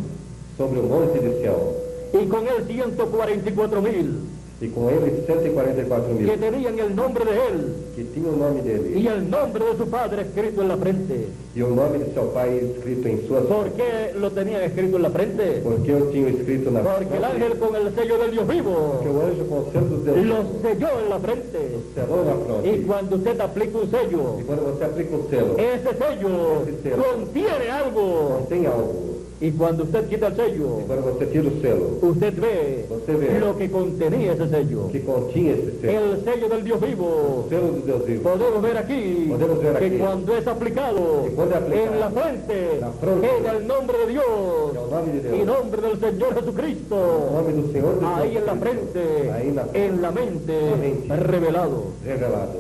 sobre o monte de Sião, y con él 144.000 e com ele 144.000, que tenían el nombre de él que tinham o nome dele y el nombre de su padre escrito en la frente. e o nome de seu pai escrito em suas ¿Por qué lo tenían escrito en la frente? Porque eu tinha escrito na Porque el ángel con el sello del Dios vivo que o anjo com o selo dos Deus lo selló en la frente. selou na fronte. Y cuando usted aplica un sello, E quando você aplica um selo, ese sello contiene algo. contém algo. Y cuando usted quita el sello, E quando você tira o selo, usted ve Você vê lo que contenía ese sello. que continha esse selo, El sello del Dios vivo. o selo do Deus vivo. Podemos ver aquí Podemos ver que aquí cuando es aplicado que cuando es aplicado en la frente, la frente, en el nombre de Dios É o nome de Deus, y nombre del Señor o Jesucristo, nome do Senhor Jesus ahí en la Cristo, frente, aí na en la mente, La mente. revelado. revelado.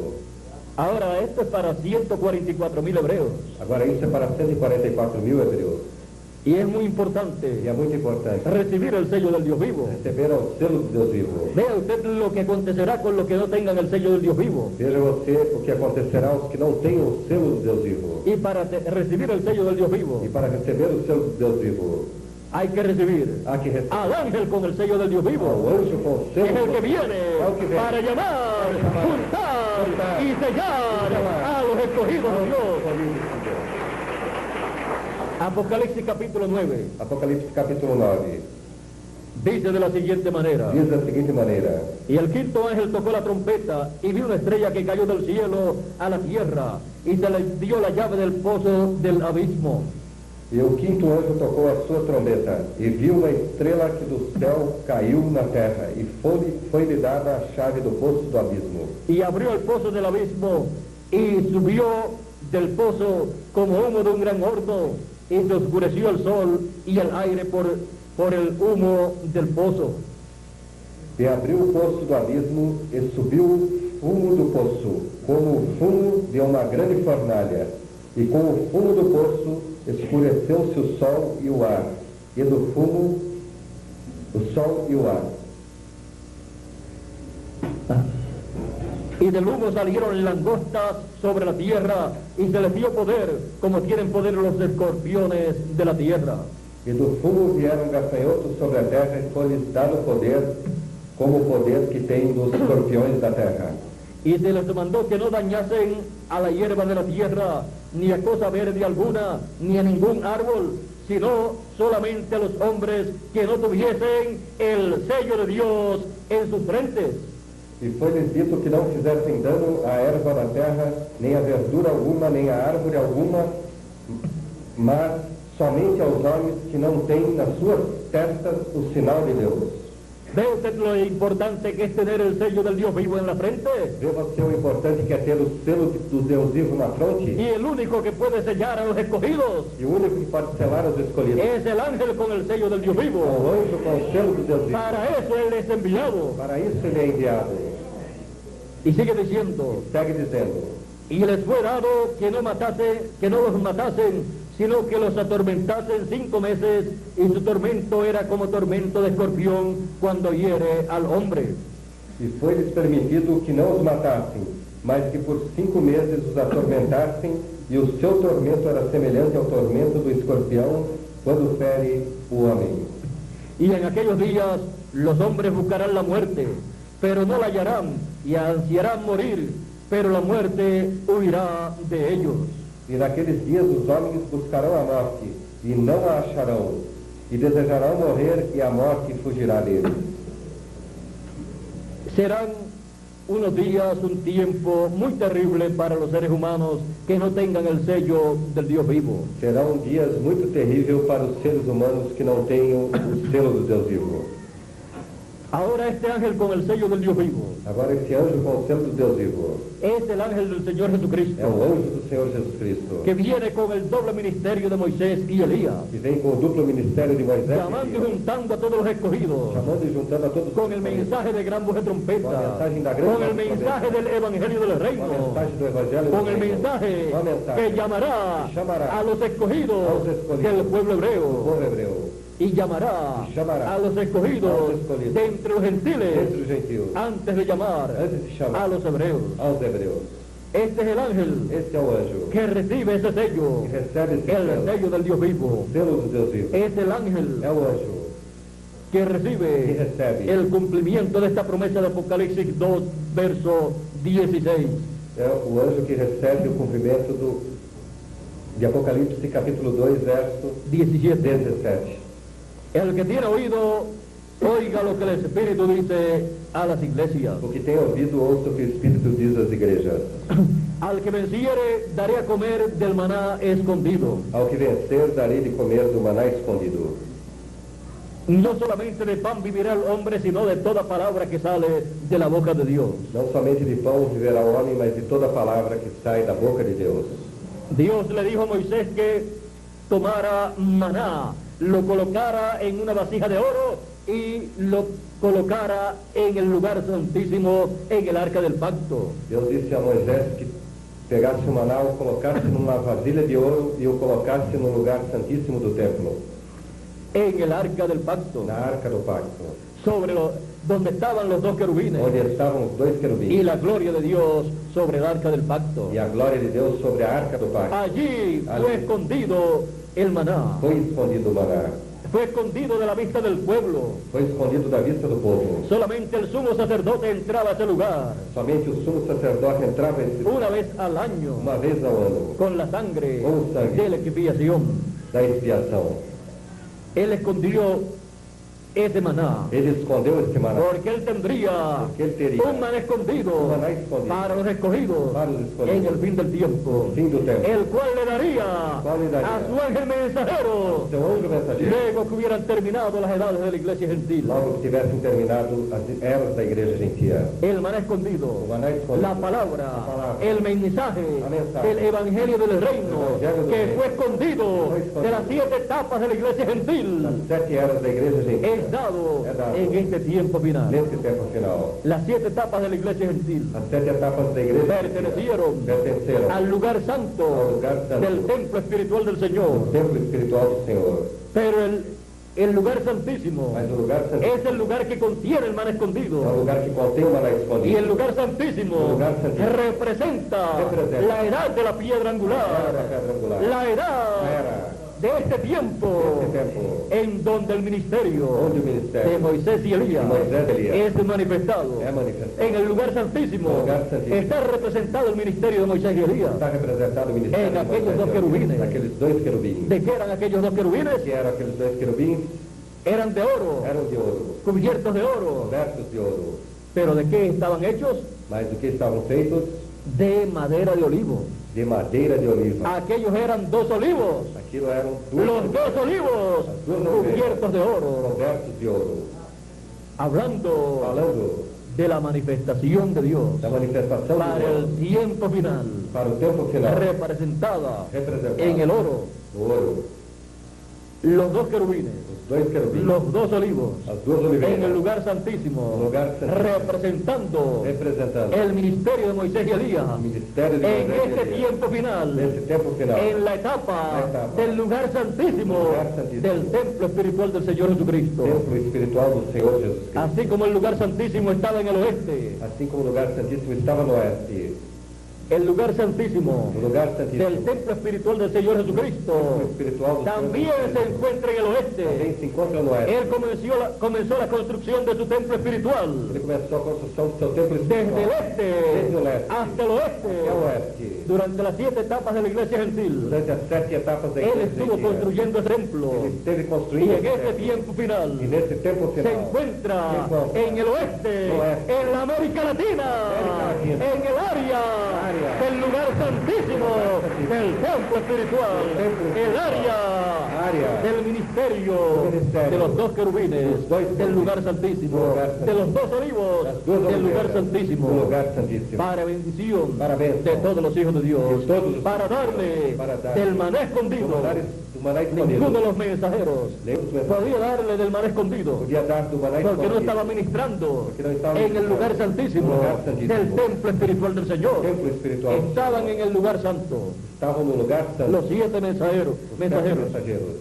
Ahora, esto es para 144.000 hebreos. Agora isso é para 144.000 hebreus. Y es muy E importante é muito importante recibir el sello del Dios vivo. receber o selo do Deus vivo. Vea usted lo que acontecerá con los que no tengan el sello del Dios vivo. Veja você o que acontecerá aos que não tenham o selo do Deus vivo. Y para recibir el sello del Dios vivo, E para receber o selo do Deus vivo, hay que recibir há que receber al ángel con el sello del Dios ao vivo, anjo com o que selo es el do que Deus viene Al que viene. para llamar, Para juntar y sellar Llamar. a los escogidos de Dios. vivo. Apocalipsis capítulo 9 Apocalipse capítulo 9 dice de la siguiente manera: diz da seguinte maneira: y el quinto ángel tocó la trompeta y vi una estrella que cayó del cielo a la tierra y se le dio la llave del pozo del abismo. E o quinto anjo tocou a sua trombeta, e viu uma estrela que do céu caiu na terra, e foi-lhe dada a chave do poço do abismo. Y abrió el pozo del abismo y subió del pozo como humo de un gran horno, y se oscureció el sol y el aire por el humo del pozo. E abriu o poço do abismo, e subiu o fumo do poço, como o fumo de uma grande fornalha. E com o fumo do poço escureceu-se o sol e o ar, e do fumo o sol e o ar. Y del humo salieron langostas sobre la tierra, y se les dio poder, como tienen poder los escorpiones de la tierra. E do fumo vieram gafanhotos sobre a terra, e foi-lhes dado poder, como o poder que tem dos escorpiões da terra. Y se les mandó que no dañasen a la hierba de la tierra, ni a cosa verde alguna, ni a ningún árbol, sino solamente a los hombres que no tuviesen el sello de Dios en sus frentes. E foi-lhes dito que não fizessem dano à erva da terra, nem a verdura alguma, nem a árvore alguma, mas somente aos homens que não têm nas suas testas o sinal de Deus. ¿Ve usted lo importante que es tener el sello del Dios vivo en la frente? Vê você o importante que é ter o selo do Deus vivo na fronte? Y el único que puede sellar a los escogidos E o único que pode selar os escolhidos es el ángel con el sello del Dios é vivo. o anjo com o selo do Deus vivo. Para eso él es enviado. Para isso ele é enviado. Y sigue diciendo, Segue dizendo: y les fue dado que no los matasen, sino que los atormentasen 5 meses, y su tormento era como tormento de escorpión cuando hiere al hombre. E foi-lhes permitido que não os matassem, mas que por 5 meses os atormentassem, e o seu tormento era semelhante ao tormento do escorpião quando fere o homem. Y en aquellos días los hombres buscarán la muerte, pero no la hallarán, y ansiarán morir, pero la muerte huirá de ellos. E naqueles dias os homens buscarão a morte, e não a acharão, e desejarão morrer, e a morte fugirá deles. Serán unos días, un tiempo muy terrible para los seres humanos que no tengan el sello del Dios vivo. Serão dias muito terríveis para os seres humanos que não tenham o selo do Deus vivo. Ahora este ángel con el sello del Dios vivo Agora esse anjo com o selo do Deus vivo es el ángel del Señor é o Jesucristo, anjo do Senhor Jesus Cristo, que viene con el doble ministerio de Moisés y Elías, que vem com o duplo ministério de Moisés, llamando y juntando a todos los escogidos, chamando e juntando a todos con el os mensaje de gran voz de trompeta, Con el mensaje de gran con el voz de mensaje del evangelio del com a reino, mensagem do Evangelho do con el Reino, mensaje com a mensagem que llamará llamará a los escogidos a los escogidos del pueblo do hebreo, povo hebreu, y llamará Y llamará a los escogidos a los escogidos de entre los gentiles entre os gentios, antes de llamar antes de chamar a los hebreos. aos hebreus. Este es el ángel Este é o anjo que recibe ese sello, que recebe esse el selo, sello del Dios vivo. o selo do Deus vivo. Es el ángel É o anjo que que recibe recebe el cumplimiento de esta promesa de Apocalipsis 2, verso 16. É o anjo que recebe o cumprimento de Apocalipse capítulo 2, verso 17. 17. El que tiene oído, oiga lo que el Espíritu dice a las iglesias. O que tem ouvido, ouça o que o Espírito diz às igrejas. Al que venciere, daré a comer del maná escondido. Ao que vencer, darei de comer do maná escondido. No solamente de pan vivirá el hombre, sino de toda palabra que sale de la boca de Dios. Não somente de pão viverá o homem, mas de toda palavra que sai da boca de Deus. Dios le dijo a Moisés que tomara maná, lo colocara en una vasija de oro y lo colocara en el lugar santísimo, en el arca del pacto. Deus disse a Moisés que pegasse o maná, o colocasse numa vasilha de ouro e o colocasse no lugar santíssimo do templo, En el arca del pacto, na arca do pacto, donde estaban los dos querubines, onde estavam os dois y querubins, la gloria de Dios sobre el arca del pacto. e a glória de Deus sobre a arca do pacto. Allí fue escondido el maná, Foi escondido o maná, fue escondido de la vista del pueblo. foi escondido da vista do povo. Solamente el sumo sacerdote entraba a ese lugar Somente o sumo sacerdote entrava esse una vez al año uma vez ao ano, con la sangre Con sangre. de la expiación. da expiação. Él escondió ese maná, Ele escondeu este maná, porque él tendría porque ele teria un maná escondido un maná escondido para los escogidos para os escolhidos en el fin del tiempo, no fim do tempo. el cual le daría Cual le daría a su ángel mensajero Seu anjo mensageiro, luego que hubieran terminado las edades de la iglesia gentil. logo que tivessem terminado as eras da igreja gentia. El maná escondido, O maná escondido, la palabra, la palabra, el mensaje el mensaje, del evangelio del reino, el evangelio del que reino, fue escondido fue escondido de las 7 etapas de la iglesia gentil, As 7 eras da igreja gentia, es dado É dado en este tiempo final. nesse tempo final. Las 7 etapas de la iglesia gentil As 7 etapas da igreja pertenecieron pertenceram al lugar santo Al lugar santo del templo espiritual del ao Señor. templo espiritual do Senhor. Pero el lugar santísimo Mas o lugar santíssimo es el lugar que contiene el maná é o escondido. lugar que contém o maná Y escondido. el lugar santísimo El lugar santísimo representa representa la edad de la piedra Era da angular, pedra angular. la edad Era de este tiempo desse tempo en donde el ministerio onde o de ministério Moisés y Elías de Moisés y Elías es manifestado. é manifestado. En el lugar santísimo El lugar santísimo está representado el ministerio de Moisés y Elías. Está representado o ministério En de aquellos Moisés dos e querubines. Elías, daqueles dois querubins. ¿De qué eran aquellos dos querubines? Que eram aqueles dois querubins? Eran de oro, Eram de ouro, cubiertos de oro, cobertos de ouro. ¿Pero de qué estaban hechos? Mas do que estavam feitos? De madera de olivo. De madeira de oliva. Aquellos eran 2 olivos. Aquilo eram Los 2 olivos As duas ovelhas. cubiertos de oro. Cobertos de ouro. Hablando Falando de la manifestación de Dios da manifestação para de Deus el tiempo final, para o tempo final, representada representada en el oro. no ouro. Los 2 querubines, Os 2 querubins, los 2 olivos, as 2 oliveiras, en el lugar santísimo, Lugar santísimo. representando representando el ministerio de Moisés y Elías o ministério de en Moisés e este Elias. tiempo final, Nesse tempo final, en la etapa del lugar santísimo Lugar santísimo. del templo espiritual del Señor Jesucristo. templo espiritual do Senhor Jesus Cristo. Así como el lugar santísimo estaba en el oeste, Assim como o lugar santíssimo estava no oeste, el lugar santísimo o lugar del santíssimo templo espiritual del Señor o Jesucristo espiritual do también Senhor se encuentra en el oeste. também se encontra no oeste. Él comenzó la construcción de su templo espiritual Ele começou a construção do seu templo desde el espiritual este desde o leste hasta el oeste. até o oeste. Durante las 7 etapas de la iglesia gentil, Durante as 7 etapas da él igreja estuvo gentílica, construyendo el templo. ele esteve Y construindo en esse este templo. tiempo final E nesse tempo se final encuentra se encuentra en el oeste, oeste, en la América Latina, América Latina, en el área del lugar santísimo del templo espiritual, el área del ministerio de los 2 querubines, del lugar santísimo, de los 2 olivos, das 2 del lugar oliveiras, santísimo, do lugar santíssimo, para bendición Para bendición de todos los hijos de Dios, de todos los para hijos de darle Dios, para darle del maná do escondido. maná Ninguno de escondido. los mensajeros Nenhum dos mensageros podía darle del maná escondido, podia dar do maná porque no escondido. estaba ministrando Porque no estaba en el ministrando lugar en el santísimo lugar santísimo del templo espiritual del Señor. Templo espiritual. Estaban en el lugar santo Estavam no lugar santo. los 7 mensajeros, Os 7 mensageros.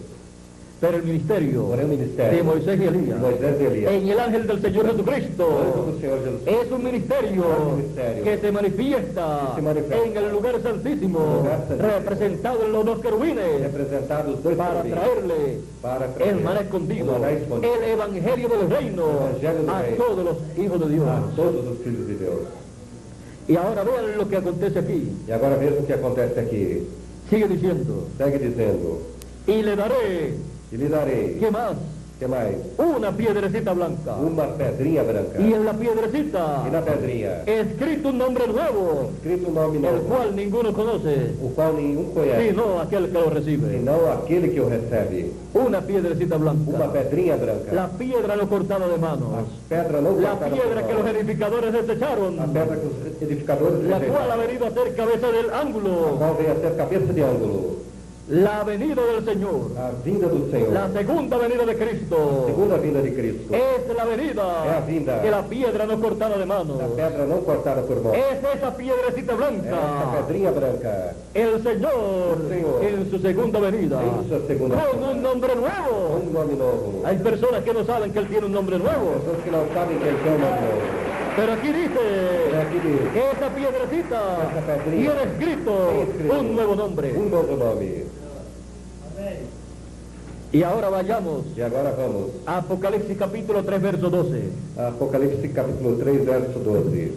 pero el ministerio Porém, o ministério de Moisés y Elías Moisés e Elias, en el ángel del Señor o anjo Jesucristo do Senhor Jesus, es un ministerio que se manifiesta en el lugar santísimo, representado en los 2 querubines, representado os 2 para querubins, traerle para trazer el maná escondido, o maná escondido el evangelio del reino a todos los hijos de Dios. a todos os filhos de Deus. Y ahora vean lo que acontece aquí. E agora veja o que acontece aqui. Sigue diciendo, Segue dizendo, y le daré, e lhe darei, ¿qué más? que mais? Una piedrecita blanca. Uma pedrinha branca. Y en la E piedrecita na pedrinha, escrito un nombre nuevo, escrito um nome el novo, cual ninguno conoce, o qual nenhum conhece, sino aquel que lo recibe. senão aquele que o recebe. Una piedrecita Uma blanca. pedrinha branca. La piedra no cortada de A mano. pedra não La cortada piedra por que los mão. edificadores desecharon, A pedra que os edificadores la cual ha rejeitaram, venido a ser cabeza del a ángulo. qual veio a ser cabeça de ângulo. La venida del Señor, A vinda do Senhor, la segunda venida de Cristo, segunda vinda de Cristo, es la venida Es la vinda. de la piedra no cortada de mano. a pedra não cortada por mão. Es esa piedrecita Essa blanca. pedrinha branca, El Señor El Señor, en su segunda venida, em sua segunda con vinda, un nombre nuevo. um nome novo. Hay personas que no saben que Él tiene un nombre nuevo, Pessoas que não sabem que ele tem um nome novo. pero aquí É dice aqui diz, que esa piedrecita Esa pedrilla tiene escrito tem escrito un nuevo nombre. um novo nome. Y ahora vayamos E agora vamos a Apocalipsis capítulo 3, verso 12. a Apocalipse capítulo 3, verso 12.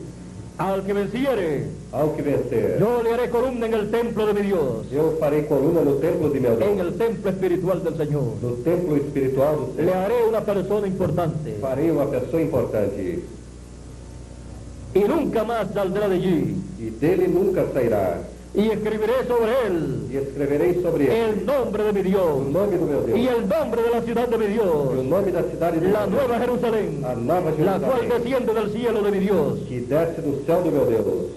Al que venciere, Ao que vencer, yo le haré columna en el templo de mi Dios, eu farei coluna no templo de meu en Deus, el templo espiritual del Señor. no templo espiritual do Le Senhor. haré una persona importante Farei uma pessoa importante, y nunca más saldrá de allí. e dele nunca sairá. Y escribiré sobre él E escreverei sobre ele el nombre de mi o Dios nome do meu Deus, y el nombre de la ciudad de mi e o Dios, nome da cidade de la meu Deus, nueva Jerusalén, a nova la cual Jerusalém, desciende del cielo de mi Dios, que desce do céu do meu Deus,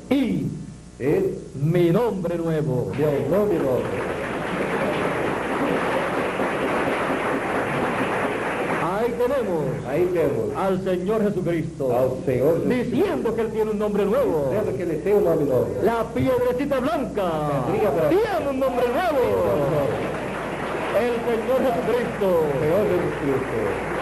y e mi nombre nuevo. meu nome novo. Ahí tenemos Aí temos al Señor Jesucristo ao Senhor Jesus, diciendo que Él tiene un nombre nuevo. dizendo que ele tem um nome novo. La piedrecita blanca Pedrinha branca. tiene un nombre nuevo. El Señor Jesucristo Senhor Jesus Cristo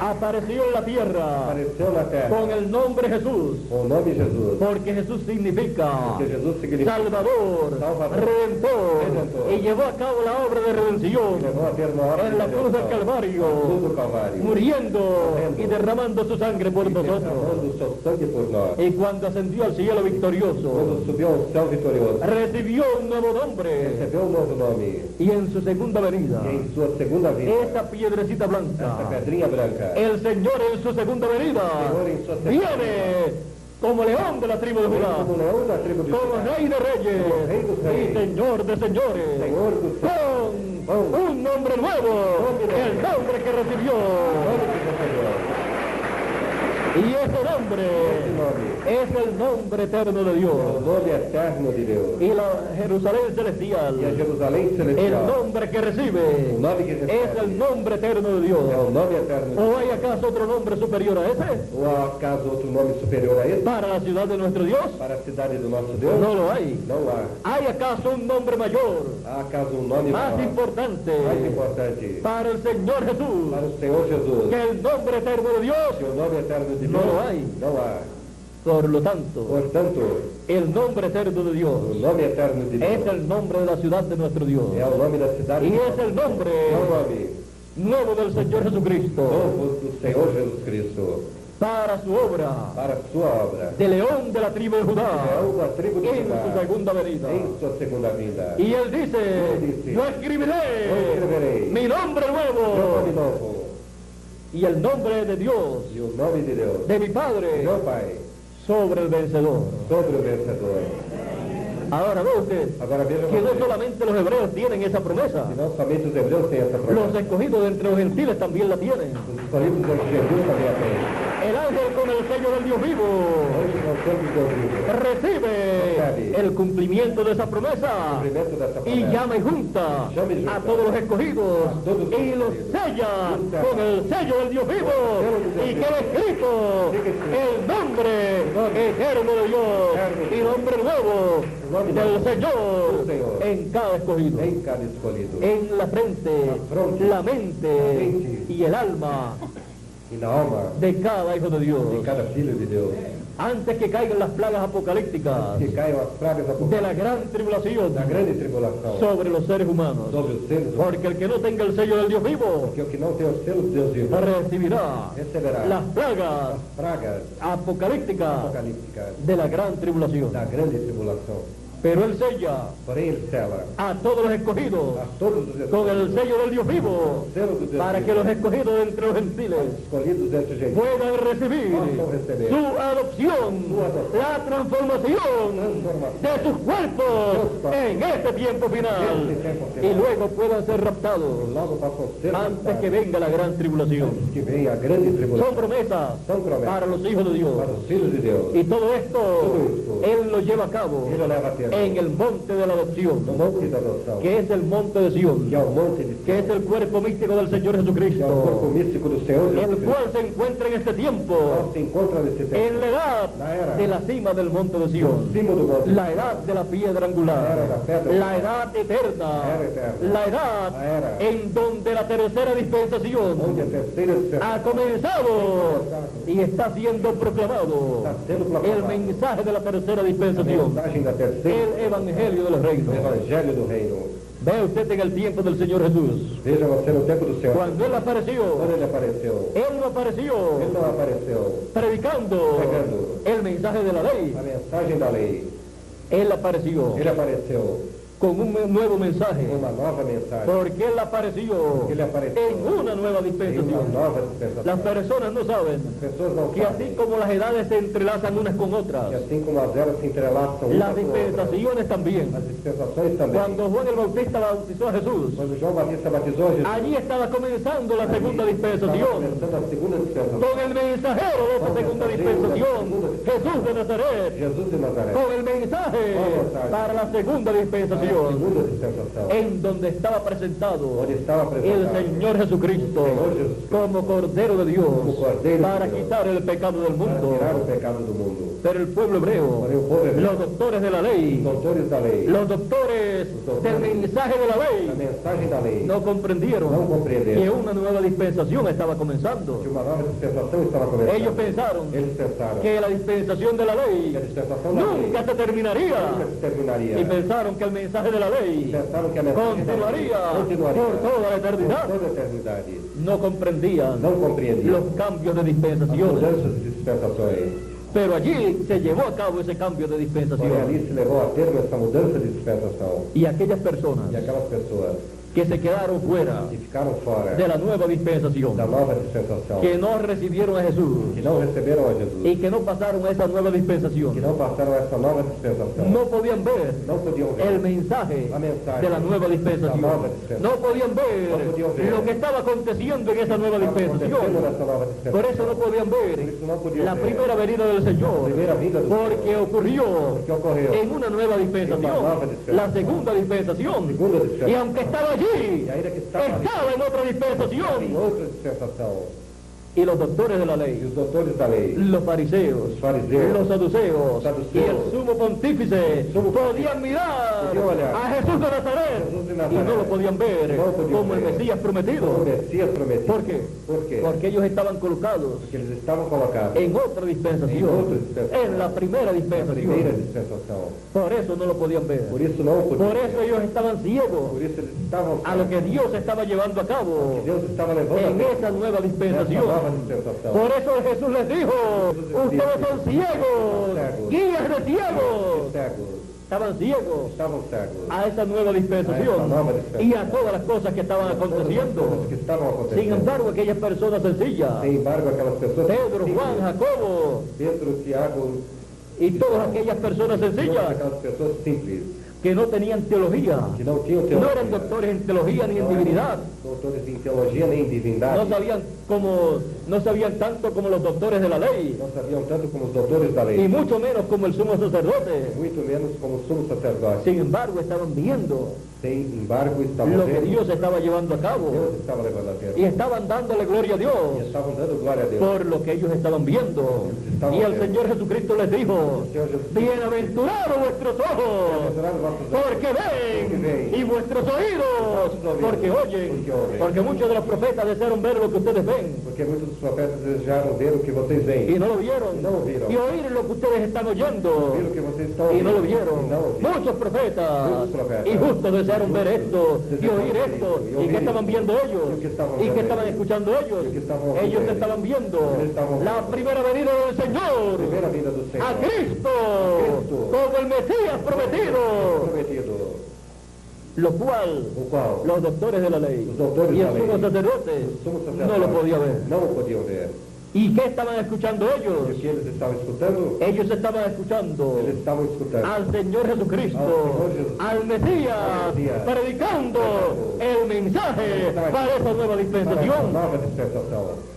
apareció en la tierra apareceu na terra con el nombre Jesús, com o nome Jesus, porque Jesús significa porque Jesus significa Salvador, Salvador, Redentor, Redentor, y llevó a cabo la obra de redención levou a ter uma obra en la de cruz del redenção, Calvario, na cruz do Calvário, muriendo Muriendo. y derramando su sangre por e nosotros. derramando o seu sangue por nós. Y cuando ascendió al cielo victorioso, Quando subiu ao céu vitorioso, recibió un nuevo nombre, recebeu um novo nome, y en su segunda venida, e em sua segunda vida, esa piedrecita essa blanca pedrinha branca vinda. El Señor en su segunda venida Señor en su segunda viene como león de la tribu de Judá, Como leão da tribo de como Judá. Rey de Reyes Como Rey dos y Reis. Señor de Señores, Senhor dos con un nombre nuevo, el nombre que recibió. Nome que recebeu. Y ese nombre Esse nome es el nombre eterno de é o Dios. nome eterno de Deus. Y la Jerusalén E a celestial, Jerusalém el celestial. nombre que recibe O nome que recebe es el nombre eterno de Dios. é o nome eterno de Deus. ¿O hay acaso otro nombre superior a ese? Ou há acaso outro nome superior a esse? Para la ciudad de nuestro Dios, Para a cidade do nosso Deus? no lo hay. Não há. ¿Hay acaso un nombre mayor, Há acaso um nome más maior, importante mais importante para el Señor Jesús para o Senhor Jesus que el nombre eterno de Dios? que o nome eterno de Deus? Não há. Não há. Por lo tanto, Portanto, el nombre eterno de o Dios nome eterno de es Deus el nombre de la ciudad de nuestro Dios é o nome da cidade y do es nosso el Deus. nombre É o nome nuevo del Señor Jesucristo novo do Senhor Jesus Cristo para su obra para a sua obra. de león de la tribu de Judá Leão da tribo de en su Judá segunda venida. em sua segunda vinda. Y él dice, dice, yo escribiré escreverei mi nombre Meu nome nuevo novo y el nombre de Dios, e o nome de Deus, de mi Padre, meu Pai, sobre el vencedor. sobre o vencedor. Ahora ve usted Agora veja que no você, solamente los hebreos tienen esa promesa, que não somente os hebreus têm essa los promessa, escogidos de entre los gentiles también la tienen. os escolhidos de Jesus também a têm. El ángel con el sello del Dios vivo Hoje nós temos o Deus vivo. recibe el cumplimiento de esa promesa Cumprimento dessa y promessa. llama y junta a todos los escogidos y los sella con el sello del Dios vivo y queda escrito el nombre eterno de Dios y nombre nuevo del Señor en cada escogido, Em cada escolhido. en la frente, la mente y el alma E na alma de cada hijo de Dios. de cada filho de Deus. Antes que caigan las plagas apocalípticas Que caiam as pragas de apocalípticas la gran tribulación da grande tribulação sobre los seres humanos. sobre os seres humanos. Porque el que no tenga el sello del Dios vivo Porque o que não tem o selo de Deus vivo recibirá receberá las plagas as pragas apocalípticas apocalípticas de la gran tribulación. da grande tribulação. Pero él sella Porém, ele sela a todos los escogidos a todos os con el escolhidos, sello del Dios vivo o selo do Deus para que vivo, los escogidos de entre los gentiles escolhidos entre os gentiles, puedan recibir Possam receber su adopción, la transformación de sus cuerpos en este tiempo final y luego puedan ser raptados logo possam ser antes que venga la gran tribulación. que venha a grande Son tribulação promesas Son promesas para los hijos de Dios para os filhos de Deus. y todo esto Él lo lleva a cabo Ele leva a terra en el monte de la adopción, no monte da adoção, que es el monte de Sion, que é o monte de que es el cuerpo místico del Señor que é o corpo Jesucristo, místico do Senhor Jesus el Cristo. cual se encuentra en este tiempo Nós se encontra nesse tempo, en la edad de la cima del monte de Sion, cima do monte, la edad de la piedra angular, la edad eterna, la edad en donde la tercera onde a dispensación terceira dispensação ha comenzado y está siendo proclamado está sendo el proclamada. mensaje de la tercera A dispensación, mensagem da terceira, el evangelio de los o reinos. Evangelho do Reino. Ve usted en el tiempo del Señor Jesús, Veja você no tempo do Senhor, cuando Él apareció, quando ele apareceu, Él no apareció ele não apareceu predicando Pregando. el mensaje de la ley, a mensagem da lei, Él apareció ele apareceu con un nuevo mensaje, com uma nova mensagem, porque Él apareció ele apareceu en una nueva em uma dispensación. nova dispensação. Las personas no saben As pessoas não que así sabem como las edades se entrelazan unas con que otras, assim como as eras se entrelaçam umas las com outras, dispensaciones también. as dispensações também. Cuando Juan el Bautista bautizó a Jesús, Quando João Batista batizou Jesus, allí estaba comenzando la segunda estava dispensación. começando a segunda dispensação. Con el mensajero de esta segunda dispensación, Jesús de Nazaret, Jesus de Nazaré, con el mensaje para la segunda a dispensación, segunda dispensação, en donde estaba presentado onde estava el apresentado Señor Jesucristo Señor Jesucristo, como Cordero de Dios como Cordeiro para de Dios, quitar el pecado del para mundo. tirar o pecado do mundo. Pero el pueblo hebreo, Porém, o povo hebreu, los doctores de la ley, os doutores da lei, los doctores del mensaje de la a ley, mensagem da lei, no comprendieron não compreenderam que una nueva dispensación estaba comenzando. que uma nova dispensação estava começando. Ellos pensaron Eles pensaram que la dispensación de la que a ley dispensação da lei nunca se terminaría nunca se terminaria. y pensaron que el mensaje de la ley Pensaram que a mensagem da lei continuaría por toda la por eternidad. toda a eternidade. No comprendían Não compreendiam los cambios de as dispensaciones, mudanças de dispensações. pero allí se llevó a cabo ese cambio de Porém, dispensación. ali se levou a termo essa mudança de dispensação. Y aquellas personas E aquelas pessoas que se quedaron fuera que ficaram fora de la nueva dispensación, da nova dispensação, que no recibieron a Jesús que não receberam a Jesus, y que no pasaron a esa nueva que dispensación, não passaram essa nova dispensação, no podían ver não podiam ver el mensaje la mensaje de la nueva dispensación, la nueva dispensación. no podían ver No podían ver lo que estaba aconteciendo en esa nueva acontecendo dispensación. nessa nova dispensação. Por eso no podían Por ver isso não podiam la ver primera venida del Señor, a primeira vinda do porque Senhor, ocurrió porque ocorreu en una nueva dispensación, En una nueva dispensación. la segunda dispensación, segunda dispensação. y aunque estaba allí, E ainda que estava ali, estaba en otra em dispensación. outra dispensação, Y los doctores de la e lei, os doutores da lei, los fariseos, os fariseus, los saduceos los saduceos, y el sumo pontífice sumo podían mirar podían olhar a Jesús de Nazaret Jesús de y Nazaret. no lo podían ver No lo podían como el ver. Mesías prometido. o Messias prometido. ¿Por qué? Por quê? Porque ellos estaban colocados Porque eles estavam colocados en otra En dispensación, otra dispensación. en la primera na primeira dispensación. dispensação. Por eso no lo podían ver. Por isso não o podiam Por ver. eso ellos estaban ciegos Por isso eles estavam a lo que Dios estaba llevando a cabo que Deus estava levando en a cabo esa nueva nessa dispensación. nova dispensação. Por eso Jesús les dijo, ustedes son ciegos, guías de ciegos. Os cegos Estaban ciegos estavam cegos a esa nueva A esa dispensación nueva dispensación. y a todas las cosas que estaban todas as aconteciendo. coisas que estavam acontecendo. Sin embargo, aquellas personas sencillas, Sem embargo, aquelas pessoas Pedro, simples, Juan, Jacobo Pedro, Tiago, y todas aquellas personas todas sencillas aquelas pessoas simples que no tenían teología, que não tinham no teologia, eran doctores en teología ni en não divinidad, eram doutores em teologia nem em divindade, no sabían tanto como los doctores de la ley, não sabiam tanto como os doutores da y lei, mucho menos como el sumo sacerdote. muito menos como o sumo sacerdote. Sin embargo, estaban viendo Sem embargo, estavam lo que vendo, Dios estaba llevando a cabo Deus estava levando a terra. y estaban dándole gloria a E Dios estavam dando glória a Deus. por lo que ellos estaban viendo. Y el Señor Jesucristo les dijo, bienaventurados vuestros ojos, Bem-aventurados vossos olhos, porque ven, y vuestros oídos, porque oyen, porque muchos de los profetas desearon ver lo que ustedes ven porque muitos dos profetas desejaram ver o que vocês y veem, no lo vieron, No lo vieron. y oír lo que ustedes están oyendo ver o que vocês estão y no lo ouvindo, vieron. e não ouviram. Muchos profetas Muchos profetas y justos desearon ver esto y desearon oír ver esto. esto, y ¿Y oír qué estaban esto. viendo ellos? ¿Y qué estaban ¿Y qué viendo estaban ellos? escuchando ellos? ¿Y qué estaban Ellos oyendo estaban viendo Ellos estaban la viendo. primera venida del Señor, Primeira vinda do Senhor, a Cristo, Cristo. como el Mesías prometido, prometido, lo cual o qual los doctores de la lei Los doctores y de el la ley, sumo sacerdote os sumos no sacerdotes lo podía ver. não o podiam ver. ¿Y qué estaban escuchando E o ellos? que eles estavam escutando? Ellos estaban escuchando Eles estavam escutando al Señor Jesucristo, Al Señor Jesucristo, al Mesías, al Mesías, predicando el mensaje para esa nueva para essa dispensación, nova dispensação,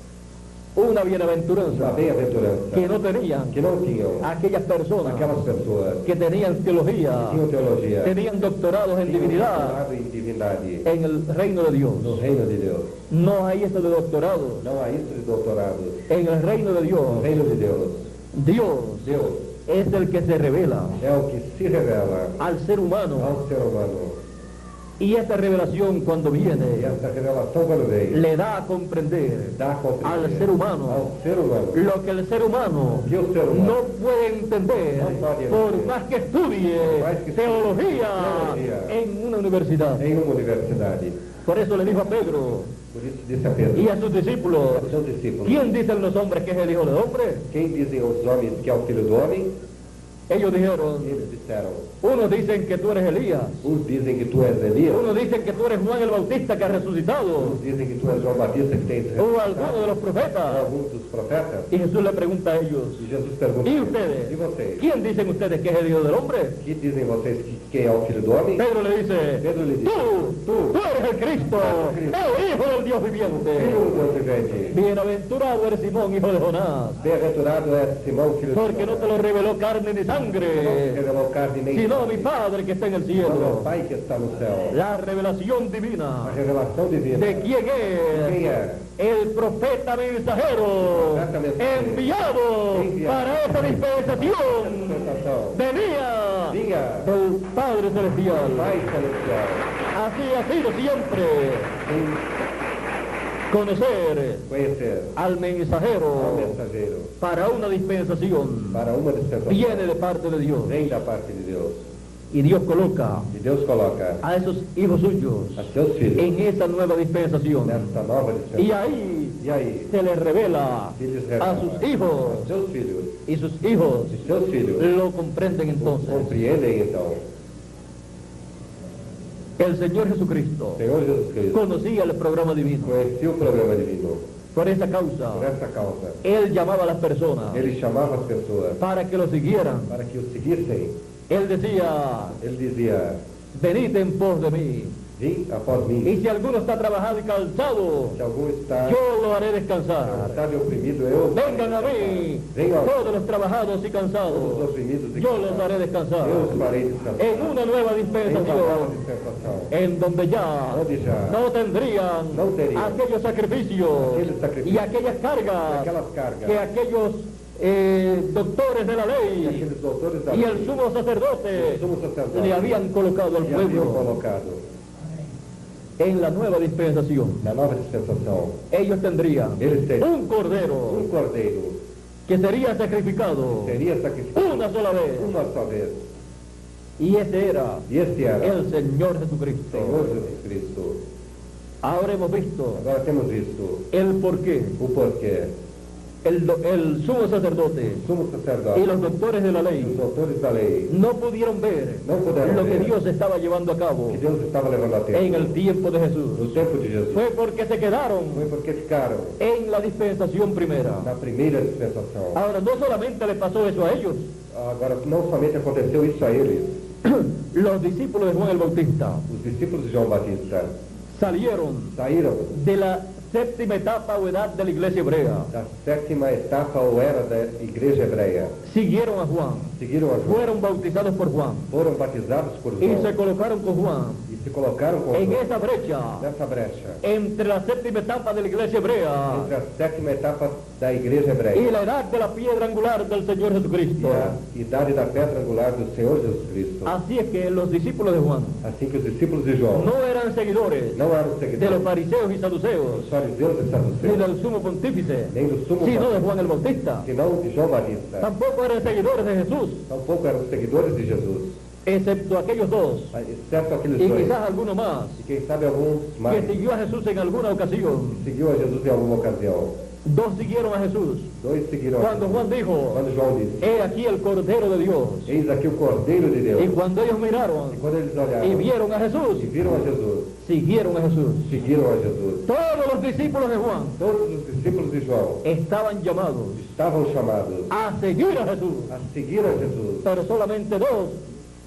una uma bienaventuranza bem-aventurança que no tenían que não tinham aquellas personas aquelas pessoas que tenían teología, que tinham teologia, tenían doctorados en tinham divinidad doutorado em divindade en el reino de Dios. no reino de Deus. No hay eso de doctorado Não há isso de doutorados en el reino de no Dios. reino de Deus. Dios Deus es el que se revela é o que se revela al ser humano, ao ser humano. y esa revelación cuando E viene essa revelação, quando vem, le da a comprender dá a compreender al ser humano ao ser humano lo que el ser humano que o ser humano no puede entender No puede por entender. más que estudie Por más que estudie teología teología en una universidad. em uma universidade. Por eso le dijo a Pedro Por isso disse a Pedro, y a sus discípulos, aos seus discípulos, ¿quién dicen los hombres que es el Hijo del Hombre? quem dizem os homens que é o Filho do Homem? Ellos dijeron, Eles disseram, unos dicen que tú eres Elías, uns dizem que tu és Elias, unos dicen que tú eres Juan el Bautista que ha resucitado, uns dizem que tu és João Batista que tens o alguno de los profetas. alguns dos profetas. Y Jesús le pregunta a ellos, E Jesus pergunta, ¿y ustedes? e vocês? ¿Quién dicen ustedes que es el Hijo del Hombre? Que dizem vocês que quem é o Filho do Homem? Pedro le dice, Pedro le dice, tú eres el Cristo, el Hijo del Dios Filho viviente. do Deus vivente. Bienaventurado eres Simón, hijo de Jonás, Bem-aventurado é Simão, filho de porque no te lo reveló carne ni não se sangre, revelou carne nem sino mi Padre que está en el ao cielo. Pai que está no céu. La revelación A divina revelação divina. de quién Quem es é? el profeta mensajero Profeta mensajero. enviado Enviado. para esa dispensación. Dispensação. Venía Vinha del Padre Celestial. Pai celestial. Así ha sido siempre. Sem Conocer conhecer al ao mensajero mensageiro para una dispensación para uma dispensação. viene de parte de Dios. Vem da parte de Deus. Y Dios coloca E Deus coloca a esos hijos suyos a seus filhos en esa nueva dispensación. nesta nova Y dispensação. ahí E aí, se les revela se lhes a revela sus hijos aos seus filhos. y sus hijos E seus filhos lo comprenden entonces. compreendem então. El Señor Jesucristo Senhor Jesus Cristo conocía el programa divino. conhecia o programa divino. Por esa causa, Por essa causa, Él llamaba a las personas ele chamava as pessoas para que lo siguieran. para que o seguissem. Él decía, Ele dizia, venid en pos de mí. vim após mim. Y si alguno está trabajado y cansado, Se algum está yo lo haré descansar. cansado e oprimido, eu Vengan a mí, venham a todos los trabajados y todos os cansados, oprimidos e yo los haré descansar. eu os farei descansar. En una nueva Em uma nova dispensación, dispensação, en donde ya onde já no tendrían No tenían aquellos sacrificios aqueles sacrificios y aquellas cargas aquelas cargas que aquellos doctores de la que ley aqueles doutores da y lei, el sumo sacerdote o sumo sacerdote, le habían colocado al que haviam pueblo. colocado En la nueva dispensación, na nova dispensação. ellos tendrían Eles teriam un cordero cordeiro que sería sacrificado que seria sacrificado una sola vez, uma só vez. y ese era E este era el Señor Jesucristo. Senhor Jesus Cristo. Ahora hemos visto Agora temos visto el porqué. o porquê. El sumo sacerdote O sumo y sacerdote los doctores de la e os ley doutores da lei no pudieron ver não puderam lo que ver Dios estaba llevando a cabo que Deus estava levando a en tempo. el tiempo de No Jesús. tempo de Jesus. Fue porque se quedaron Foi porque ficaram en la dispensación primera. na primeira dispensação. Ahora, no solamente le pasó eso a ellos, Agora, não somente aconteceu isso a eles. los discípulos de Juan el Bautista Os discípulos de João Batista salieron saíram de la séptima etapa o edad de la iglesia hebrea, da sétima etapa ou era da igreja hebreia. siguieron a Juan, Seguiram a João, fueron bautizados por Juan foram batizados por y se João colocaron con Juan e se colocaram com en João esa brecha nessa brecha entre la séptima etapa de la iglesia hebrea entre a sétima etapa da igreja y hebreia la edad de la piedra angular del Señor e Jesucristo. a idade da pedra angular do Senhor Jesus Cristo. Así es que los discípulos de Juan Assim que os discípulos de João no eran seguidores não eram de los seguidores fariseos y saduceos, dos fariseus e ni saduceus, del sumo pontífice, nem do sumo sino de sacerdote, Juan el Bautista. senão de João Batista. Tampoco eran seguidores de Jesús, Tampouco eram seguidores de Jesus, excepto aquellos dos, exceto aqueles y dois. quizás alguno más, E quem sabe alguns que mais siguió a Jesús en alguna ocasión. seguiu a Jesus em alguma ocasião. Dos siguieron a Jesús. Dois seguiram a Cuando Jesus. Juan dijo, Quando João disse, he aquí el Cordero de Dios. eis aqui o Cordeiro de Deus. Y cuando ellos miraron E quando eles y olharam vieron a Jesús, e viram a Jesus, siguieron a Jesús. seguiram a Jesus. Todos los discípulos de Juan Todos os discípulos de João estaban llamados estavam chamados a seguir a Jesús, a seguir a Jesus, pero solamente dos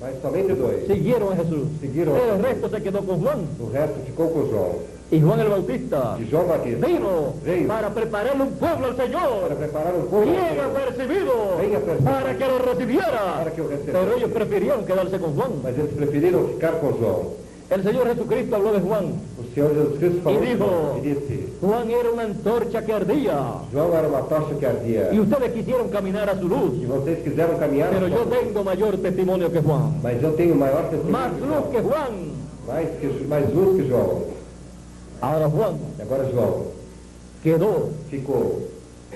mas somente dois. siguieron a Jesús. Siguieron a El Jesús. resto se quedó con Juan. O resto ficou com João. Y Juan el Bautista E João Batista vino veio para prepararle un pueblo al para Señor, preparar um povo bien apercibido, Bien apercibido. para que lo recibiera. para que o recebesse. Pero ellos prefirieron quedarse con Juan. Mas eles preferiram ficar com João. El Señor Jesucristo habló de Juan. O Senhor Jesus Cristo falou E de dijo, João e disse, Juan era una antorcha que ardía João era uma tocha que ardia. y ustedes quisieron caminar a su luz, E vocês quiseram caminhar, pero yo tengo mayor testimonio que Juan, mas eu tenho maior testemunho más que luz que João. Juan. Mais luz que João. Ahora Juan E agora João quedó ficou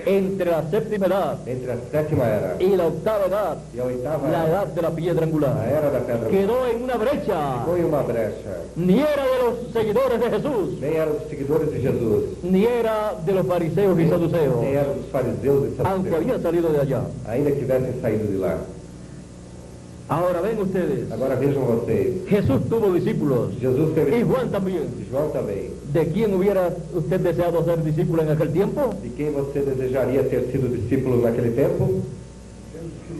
entre la séptima edad entre a sétima era y la octava edad, e a oitava la era, edad de la piedra a angular. era da pedra. Quedó en una brecha, Ficou em uma brecha. ni era de los seguidores de Jesús, Nem eram dos seguidores de Jesus, ni era de los fariseos y nem saduceos, eram dos fariseus e aunque saduceus, habían salido de allá. ainda que tivessem saído de lá. Ahora ven ustedes, Agora vejam vocês, Jesús tuvo discípulos Jesus teve y Juan también. e João também. ¿De quién hubiera usted deseado ser discípulo en aquel tiempo? De quem você desejaria ter sido discípulo naquele tempo?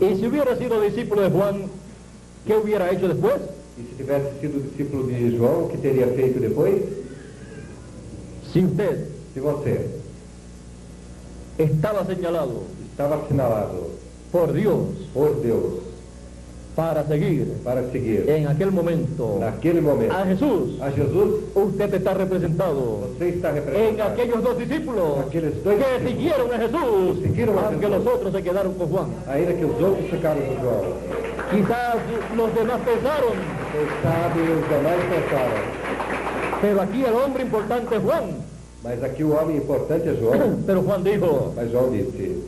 Y si hubiera sido discípulo de Juan, ¿qué hubiera hecho después? E se tivesse sido discípulo de João, o que teria feito depois? Si usted Se você estaba señalado estava assinalado por Dios por Deus para seguir para seguir en aquel momento naquele momento a Jesús, a Jesus, usted está representado você está en representado aquellos dos discípulos aqueles dois que discípulos, siguieron a Jesús, Siguieron a aunque Jesús. los otros se quedaron con Juan. ainda que os outros ficaram com João. Quizás los demás pensaron, Quem sabe os demais pensaram, pero aquí el hombre importante es Juan. mas aqui o homem importante é João. Pero Juan dijo, Mas João disse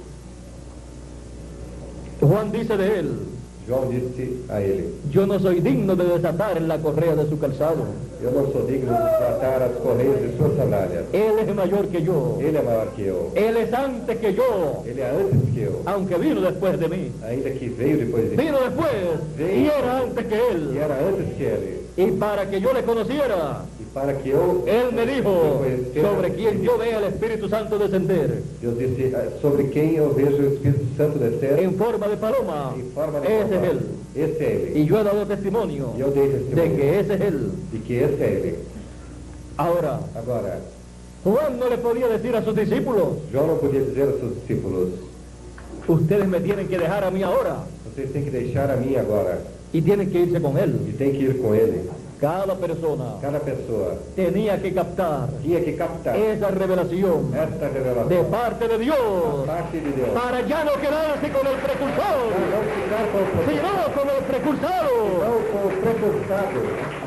de él, João disse a ele, yo no soy digno de desatar la correa de su calzado. eu não sou digno de tratar as correias de suas sandálias. Él es mayor que yo. Ele é maior que eu. Él es antes que yo, Ele é antes que eu, aunque vino después de mí. ainda que veio depois de mim. Vino después y era antes que E él. era antes que ele. Y para que yo le conociera, e para que eu Él me dijo, conhecera, sobre quien yo vea el Espíritu Santo descender Deus disse, sobre quem eu vejo o Espírito Santo descer en forma de paloma, em forma de ese es paloma. Él. Esse é Ele. Y yo he dado testimonio E eu dei de testemunho que ese es Él. de que esse é Ele. Ahora, Agora, Juan no le podía decir a sus discípulos, João não podia dizer aos seus discípulos, ustedes me tienen que dejar a mí ahora, vocês têm que deixar a mim agora, y tienen que irse con Él. e tem que ir com Ele. Cada persona Cada pessoa tenía que captar tinha que captar esa revelación esta revelação de parte de Dios, parte de Deus. para ya no quedarse con el Para precursor, não ficar com o sino con el precursado. não com o precursado,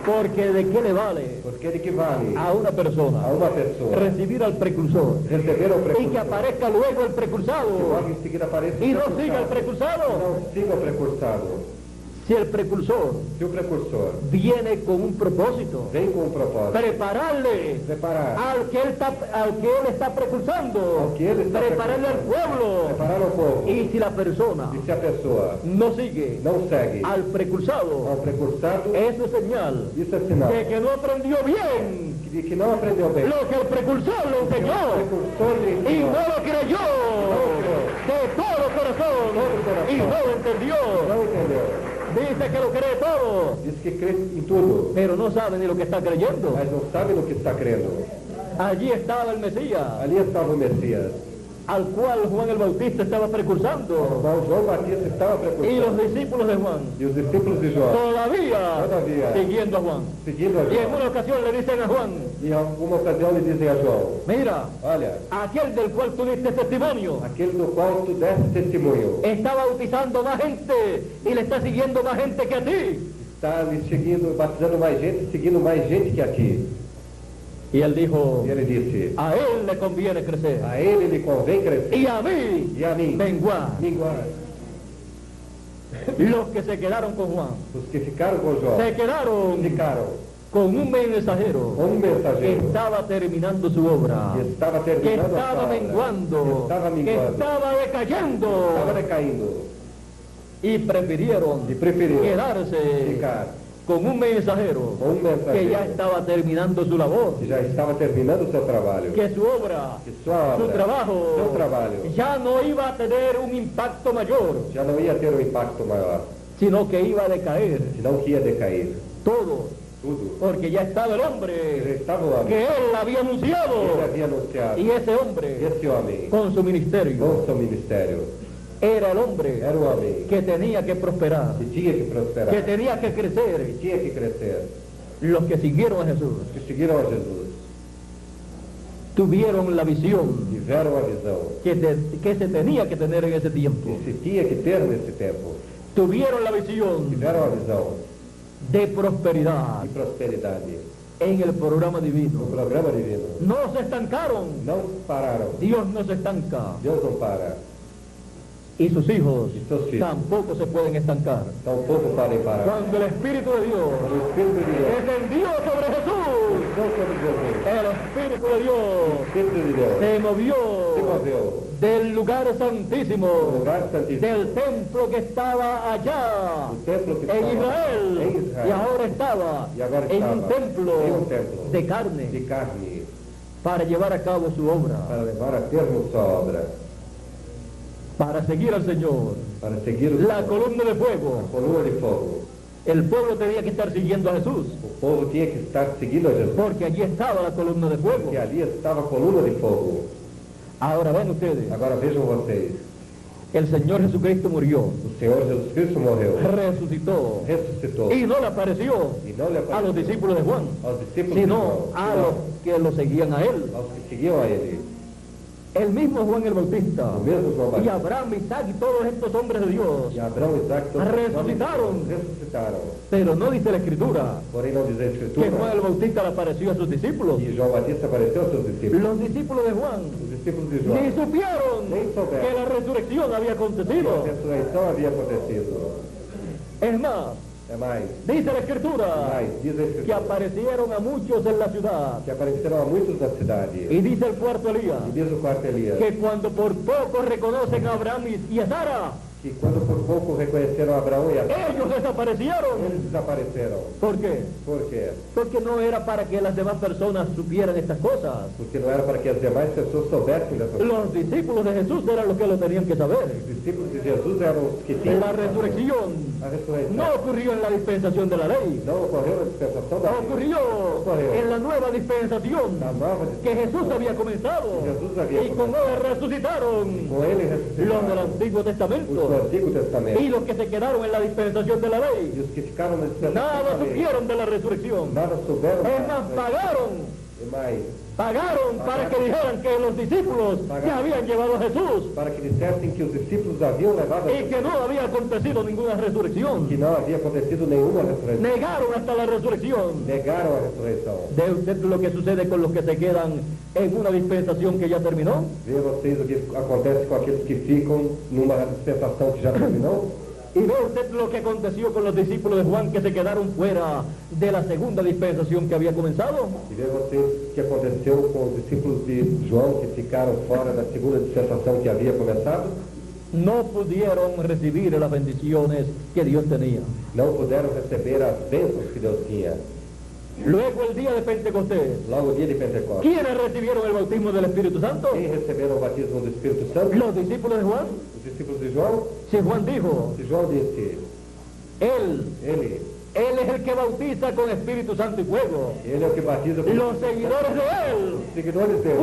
Porque de qué le vale porque ele equivale a una a persona uma pessoa recibir al precursor receber o y que precursor, aparezca luego el precursado logo em seguida aparece y o no siga el precursado. precursado? Não siga o precursado. Si el precursor Se o precursor viene con un propósito, vem com um propósito, prepararle preparar al que él está precursando, ao que ele está prepararle al pueblo. preparar o povo. Y si la persona E se a pessoa no sigue não segue al precursado, ao precursado, eso es señal isso é sinal de que no aprendió bien de que não aprendeu bem. lo que el precursor le O enseñó precursor lhe y ensinou, no lo creyó de todo corazón y no lo entendió. não entendeu. Dice que lo cree todo, Diz que crê em tudo, pero no sabe ni lo que está creyendo. mas não sabe no que está crendo. Allí estaba el Mesías, Ali estava o Messias, al cual Juan el Bautista estaba o precursando, qual João Batista estava y los precursando. discípulos de Juan E os discípulos de João, todavía siguiendo a Juan. seguindo a Y en João, una ocasión le dicen a Juan, e em alguma ocasião lhe dizem a João, mira, olha, aquel del cual tú diste testimonio aquele do qual tu deste testemunho, está bautizando más gente y le está siguiendo más gente que a ti. está lhe seguindo, batizando mais gente, seguindo mais gente que a ti. Y él dijo, E ele disse, a él le conviene crecer a ele lhe convém crescer, y a mí e a mim, menguar. minguar. Los que se quedaron con Juan, Os que ficaram com João, se quedaron ficaram con un mensajero com um que mensageiro estaba terminando su obra, que estava que terminando a sua estaba obra, menguando, que estava que minguando, estaba decayendo, estava decaindo, y prefirieron e preferiu quedarse ficar con un mensajero com um que mensageiro ya estaba terminando su labor, que já estava terminando o seu trabalho, que su obra, que sua su obra, trabajo seu trabalho, ya no iba a tener un impacto mayor, já não ia ter um impacto maior, sino que iba a decaer senão que ia decair todo, tudo. porque ya estaba el Já hombre estava o homem, que él había ele anunciado, havia anunciado, y ese hombre esse homem, con su ministerio com seu ministério, era el hombre era o homem que tenía que prosperar, que tinha que prosperar, que tenía que que crecer. tinha que crescer. Los que siguieron a Jesús Os que seguiram a Jesus tuvieron la visión tiveram a visão que se tenía que tener en ese tiempo. que se tinha que ter nesse tempo, Tuvieron la visión tiveram a visão de prosperidad de prosperidade en el programa no divino. programa divino. No se estancaron. Não pararam, Dios no se estanca. Deus não para, Y sus hijos E seus filhos. tampoco se pueden estancar. tampouco podem parar. Cuando el Espíritu de Dios O Espírito de Deus descendió sobre Jesús, não sobre Jesus, el Espíritu de o Dios Espírito de Deus se se movió moveu del lugar santísimo, do lugar santíssimo, del templo que estaba allá do templo que en estava Israel, em y Israel, ahora estaba e agora en un estava templo em um templo de carne de carne para llevar a cabo su obra, para levar a termo sua obra, para seguir al Señor. para seguir o La columna de fuego, coluna de fogo. el pueblo tenía que estar siguiendo a Jesús, O povo tinha que estar seguindo a Jesus, porque allí estaba la columna de fuego. porque ali estava a coluna de fogo. Ahora ven ustedes, Agora vejam vocês, el Señor Jesucristo murió, o Senhor Jesus Cristo morreu, resucitó, ressuscitou, y no le apareció e não lhe a los apareceu discípulos de Juan, aos discípulos de sino João, a los que lo seguían a él. aos que seguiam a ele. El mismo Juan el Bautista, O mesmo João y Batista, Abraham, Isaac y todos estos hombres de Dios, e Abraão, Isaac, todos Resucitaram. ressuscitaram. pero no dice la Escritura Porém não diz a que Juan Escritura el Bautista le apareció a sus discípulos. que João Batista apareceu aos seus discípulos. Los discípulos de Juan Os discípulos de ni João supieron nem souberam que la resurrección había que a acontecido. ressurreição havia acontecido. Es más, É mais, dice la Escritura diz a que Escritura aparecieron a muchos en la ciudad. que apareceram a muitos na cidade. Y dice el cuarto Elías E diz o quarto Elias que cuando por poco reconocen a Abraham y a Sara, que que quando por pouco reconheceram Abraão e a Sara, ellos desaparecieron. eles desapareceram. ¿Por qué? Por quê? Porque no era para que las demás personas supieran estas cosas. Porque não era para que as demais pessoas soubessem dessas coisas. Los discípulos de Jesús eran los que lo tenían que saber. Os discípulos de Jesus eram os que tinham La resurrección a ressurreição. no ocurrió en la dispensación de la ley, Não ocorreu na dispensação da lei. ocurrió en la nueva dispensación Na nova que dispensação. Jesús había comenzado, Jesús había y con él resucitaron Com ele los del ressuscitaram Antiguo os do Testamento, Antigo Testamento. y los que se quedaron en la dispensación de la E ley os que ficaram na dispensação nada da lei, supieron de la resurrección. nada souberam. Es más, E mais, pagaron para que dijeran que los discípulos ya habían llevado a Jesús para que dissessem que os discípulos haviam levado a y que no había acontecido ninguna resurrección. que não havia acontecido nenhuma ressurreição. Negaron hasta la resurrección. Negaram a ressurreição. ¿Ve usted lo que sucede con los que se quedan en una dispensación que ya terminó? Vê vocês o que acontece com aqueles que ficam numa dispensação que já terminou? ¿Y ve usted lo que aconteció con los discípulos de Juan que se quedaron fuera de la segunda dispensación que había comenzado? E vê vocês o que aconteceu com os discípulos de João que ficaram fora da segunda dispensação que havia começado? No pudieron recibir las bendiciones que Dios tenía. Não puderam receber as bênçãos que Deus tinha. Luego el día de Pentecostés, Logo o dia de Pentecostes. ¿quiénes recibieron el bautismo del Espíritu Santo? Quem receberam o batismo do Espírito Santo? Los discípulos de Juan. Os discípulos de João. Si Juan dijo, E João disse, Él es el que bautiza con Espíritu Santo y fuego. ele é o que batiza com Los seguidores de Él os seguidores dele.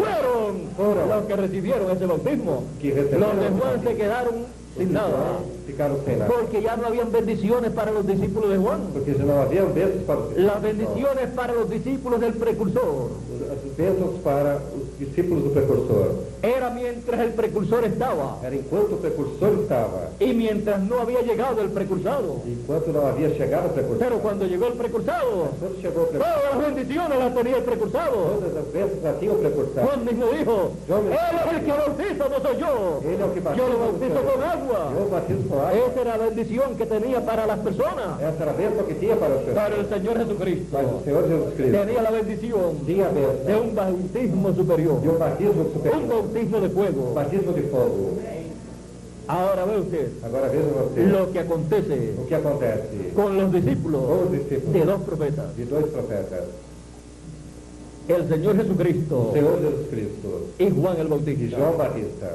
fueron los que recibieron ese bautismo. Que Los receberam de Juan se quedaron sin nada, ficaram sem nada. porque ya no habían bendiciones para los discípulos de Juan. Porque já não haviam bênçãos para os Las bendiciones para los discípulos del precursor As bênçãos para os discípulos do precursor. era mientras el precursor estaba Era enquanto o precursor estava. y mientras no había llegado el precursado. Enquanto não havia chegado o precursor. Pero cuando llegó el precursado, Quando chegou o precursor, todas las bendiciones las tenía el precursado. todas as bênçãos já tinham o precursor. Juan mismo dijo, Él es el que bautiza, no soy yo. Ele é o que batiza. Yo lo bautizo con agua. Eu batizo com água. Esa era la bendición que tenía para las personas. Essa era a bênção que tinha para as pessoas. Para el Señor Jesucristo Mas o Senhor Jesus Cristo tenía la bendición tinha a de bênção un bautismo superior, de um batismo un superior. bautismo de fuego. Batismo de fogo. Ahora ve usted Agora veja você lo que acontece o que acontece con los discípulos com os discípulos de dos profetas. de dois profetas. El Señor Jesucristo O Senhor Jesus Cristo y Juan el e Bautista. João Batista.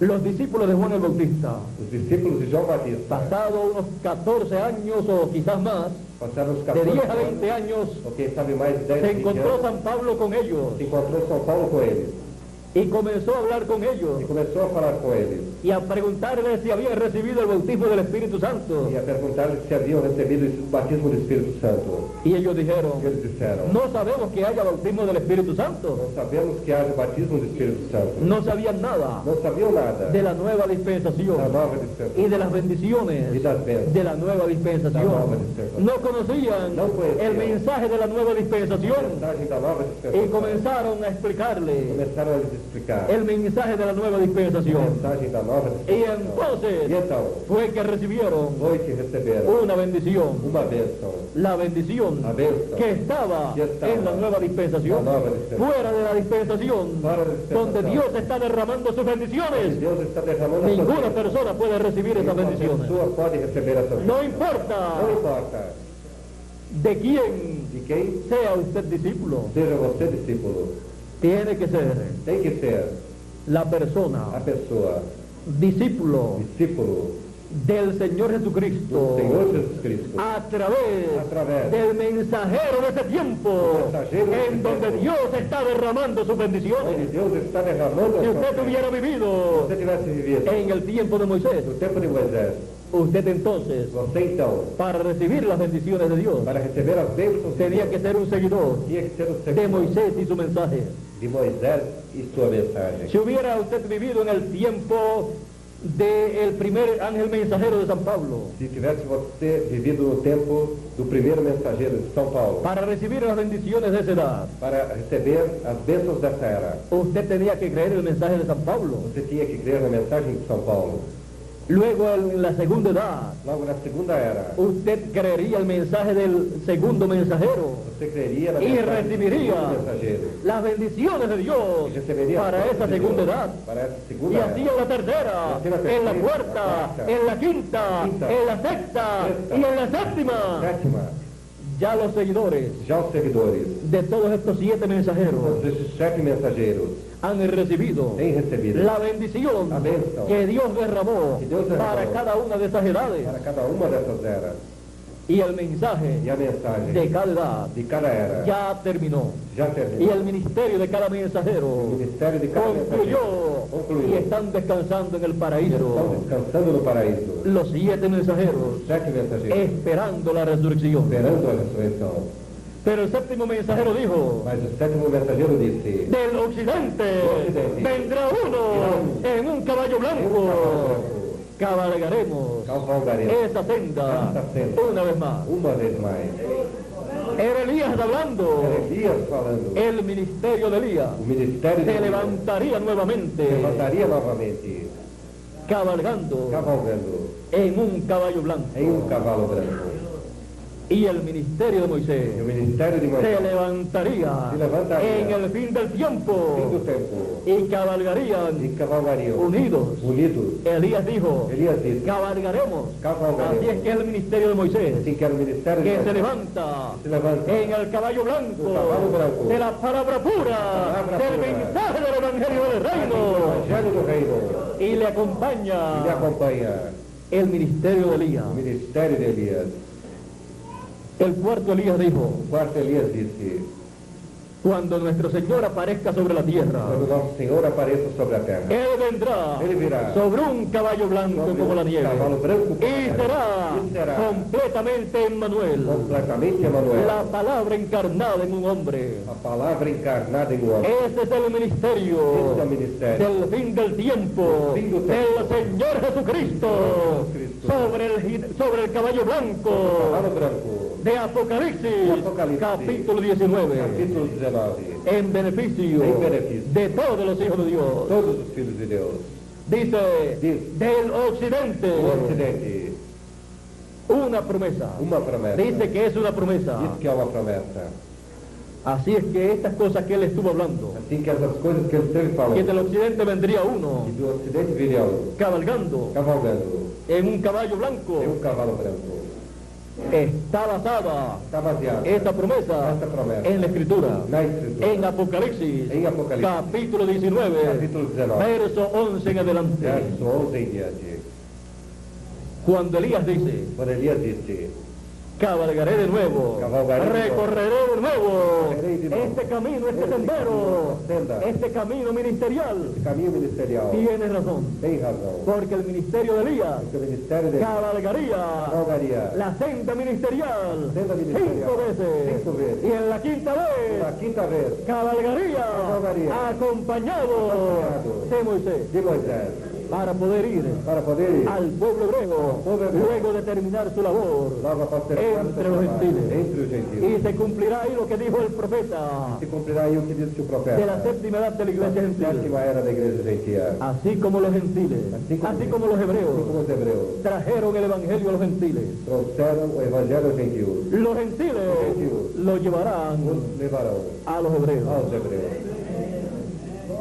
Los discípulos de Juan el Bautista, Os discípulos de João Batista pasado unos 14 años o quizás más, passaram os de 14 10 a 20 años, ou quem sabe mais de 10 se 20 encontró anos, San Pablo con ellos se encontrou São Paulo com eles y comenzó a hablar con ellos e começou a falar com eles y a preguntarles si habían recibido el bautismo del Espíritu Santo. e a perguntar-lhes se haviam recebido esse batismo do Espírito Santo. Y ellos dijeron, E eles disseram, no sabemos que haya bautismo del Espíritu Santo. não sabemos que haja batismo do Espírito Santo. No sabían nada Não sabiam nada de la nueva da dispensación nova dispensação y de las bendiciones e das bênçãos. de la nueva dispensación. No conocían No conocían el mensaje de la nueva A dispensación mensagem da nova y dispensação. comenzaron a explicarle Começaram a lhes explicar el mensaje de la nueva a dispensación. mensagem da nova Y dispensação. entonces E então, fue que recibieron foi que receberam una bendición, uma bênção, la bendición a bênção que estaba que estaba en la nueva dispensación, la nueva dispensación. fuera de la dispensación, Fora da dispensação. donde Dios está derramando sus bendiciones. Deus está derramando a sua Ninguna bênção. persona puede recibir esas Nenhuma bendiciones. pessoa pode receber essas No bênçãos. importa Não importa de quién de quem sea usted discípulo, seja você discípulo. tiene que ser Tem que ser la a persona, pessoa, discípulo discípulo del Señor Jesucristo, do Senhor Jesus Cristo. a través Através del mensajero de ese tiempo, mensajero de ese en donde tiempo. Dios está derramando sus Onde bendiciones. Deus está derramando a Si sua usted bênção. hubiera Se vivido você tivesse vivido en el tiempo de Moisés, no tempo de Moisés, usted entonces, você então, para recibir las bendiciones de Dios, para receber as bênçãos de tenía Deus, que ser un seguidor tinha que ser o de seguidor Moisés y su mensaje. de Moisés e sua mensagem. Si hubiera usted vivido en el tiempo del primer ángel mensajero de San Pablo, Se tivesse você vivido no tempo do primeiro mensageiro de São Paulo, para recibir las bendiciones de esa edad, para receber as bênçãos dessa era, usted tenía que creer el mensaje de San Pablo. você tinha que crer na mensagem de São Paulo. Luego en la segunda edad, logo na segunda era, usted creería el mensaje del segundo mensajero você creeria na y mensagem do recibiría segundo mensageiro las bendiciones de Dios e receberia para a esa bênção de segunda Deus edad. para essa Y segunda así era. en la tercera, Y así en la en la tercera, cuarta, la cuarta, en la quinta, quinta, en la sexta sexta, y en la séptima. Sétima, Ya los seguidores já os seguidores, de todos estos 7 mensajeros todos esses 7 mensageiros, han recibido têm recebido la bendición La bendición que Dios derramó que Dios derramó para cada una de estas edades. para cada uma dessas eras. Y el mensaje E a mensagem de cada edad de cada era ya terminó. já Y terminou. el ministerio de cada mensajero O ministério de cada mensageiro concluyó y están descansando en el estão paraíso. descansando no paraíso. Los 7 mensajeros 7 mensageiros esperando la resurrección. esperando a ressurreição. Pero el séptimo mensajero dijo, Mas o 7º mensageiro disse: del occidente vendrá uno en un caballo blanco. Cabalgaremos cavalgaremos esa senda esta senda una vez más. uma vez mais. Era Elías hablando. Era Elias falando. El ministerio de Elías O ministério de se Deus levantaría se nuevamente levantaria novamente, cabalgando cavalgando en un caballo blanco. em um cavalo branco. Y el ministerio de E o Moisés ministério de se Moisés levantaría Se levantaría en el fin del fim do tiempo tempo y cabalgarían e cavalgariam unidos. unidos. Elías dijo, Elias disse: cabalgaremos. Cabalgaremos. Así es que es el ministerio de Moisés assim que era o ministério de que se Moisés levanta se levanta en el caballo blanco El caballo blanco. de la palabra pura Palabra del pura. mensaje del evangelio del o reino evangelho do reino y le e lhe acompaña acompanha el ministerio de Elías. o ministério de Elias. El cuarto Elías dijo, O quarto Elias disse: cuando nuestro Señor aparezca sobre la tierra, quando nosso Senhor apareça sobre a terra, Él vendrá Ele virá sobre un caballo blanco sobre como la um nieve cavalo branco como a y neve. E será completamente Emmanuel, completamente Emanuel, la palabra encarnada en un hombre. a palavra encarnada em um homem. Ese es el ministerio Esse é o ministério del fin del tiempo Del fin del del tiempo. Señor Jesucristo Jesucristo. sobre el caballo blanco Cavalo branco, de Apocalipsis, De Apocalipsis. capítulo 19, capítulo 19. en beneficio En beneficio. de todos los hijos de Dios. Todos os filhos de Deus. Dice, Dice. del occidente, O Ocidente, una promesa. uma promessa. Dice que es una promesa. Diz que é uma promessa. Así es que estas cosas que él estuvo hablando, Assim que essas coisas que ele esteve que falando, del occidente vendría uno que do Ocidente viria um cabalgando cavalgando en un caballo blanco, em um cavalo branco. está basada Está baseado esta promesa Esta promesa. en la escritura, na Escritura, en Apocalipsis, em Apocalipse, capítulo 19, capítulo 19, verso 11 en adelante. verso 11 em diante. Cuando Elías dice, Quando Elias disse: cabalgaré de nuevo, Cabalgaré de nuevo. recorreré de nuevo Correré de nuevo. este camino, este Este sendero, camino, senda. este camino ministerial. caminho ministerial, Tiene razón, tem razão. porque el ministerio de Elías Porque o ministério de cabalgaría cavalgaria la senda ministerial Senda ministerial. 5 veces, 5 veces. y en la quinta vez na quinta vez cabalgaría Cabalgaría. acompañado Acompañado. de Moisés de Moisés para poder ir para poder ir al pueblo hebreo pueblo hebreo. luego de terminar su labor. logo após terminar o seu Entre os trabalho, gentiles. entre os gentiles. Y se cumplirá ahí lo que dijo el profeta Se cumprirá aí o que disse o profeta de la séptima edad de la iglesia gentil. sétima era da igreja gentil. Así como los gentiles, así como los Assim hebreos como os hebreus trajeron el evangelio a los gentiles, trouxeram o evangelho aos gentios, los gentiles lo llevarán os levarão a los hebreos. aos hebreus.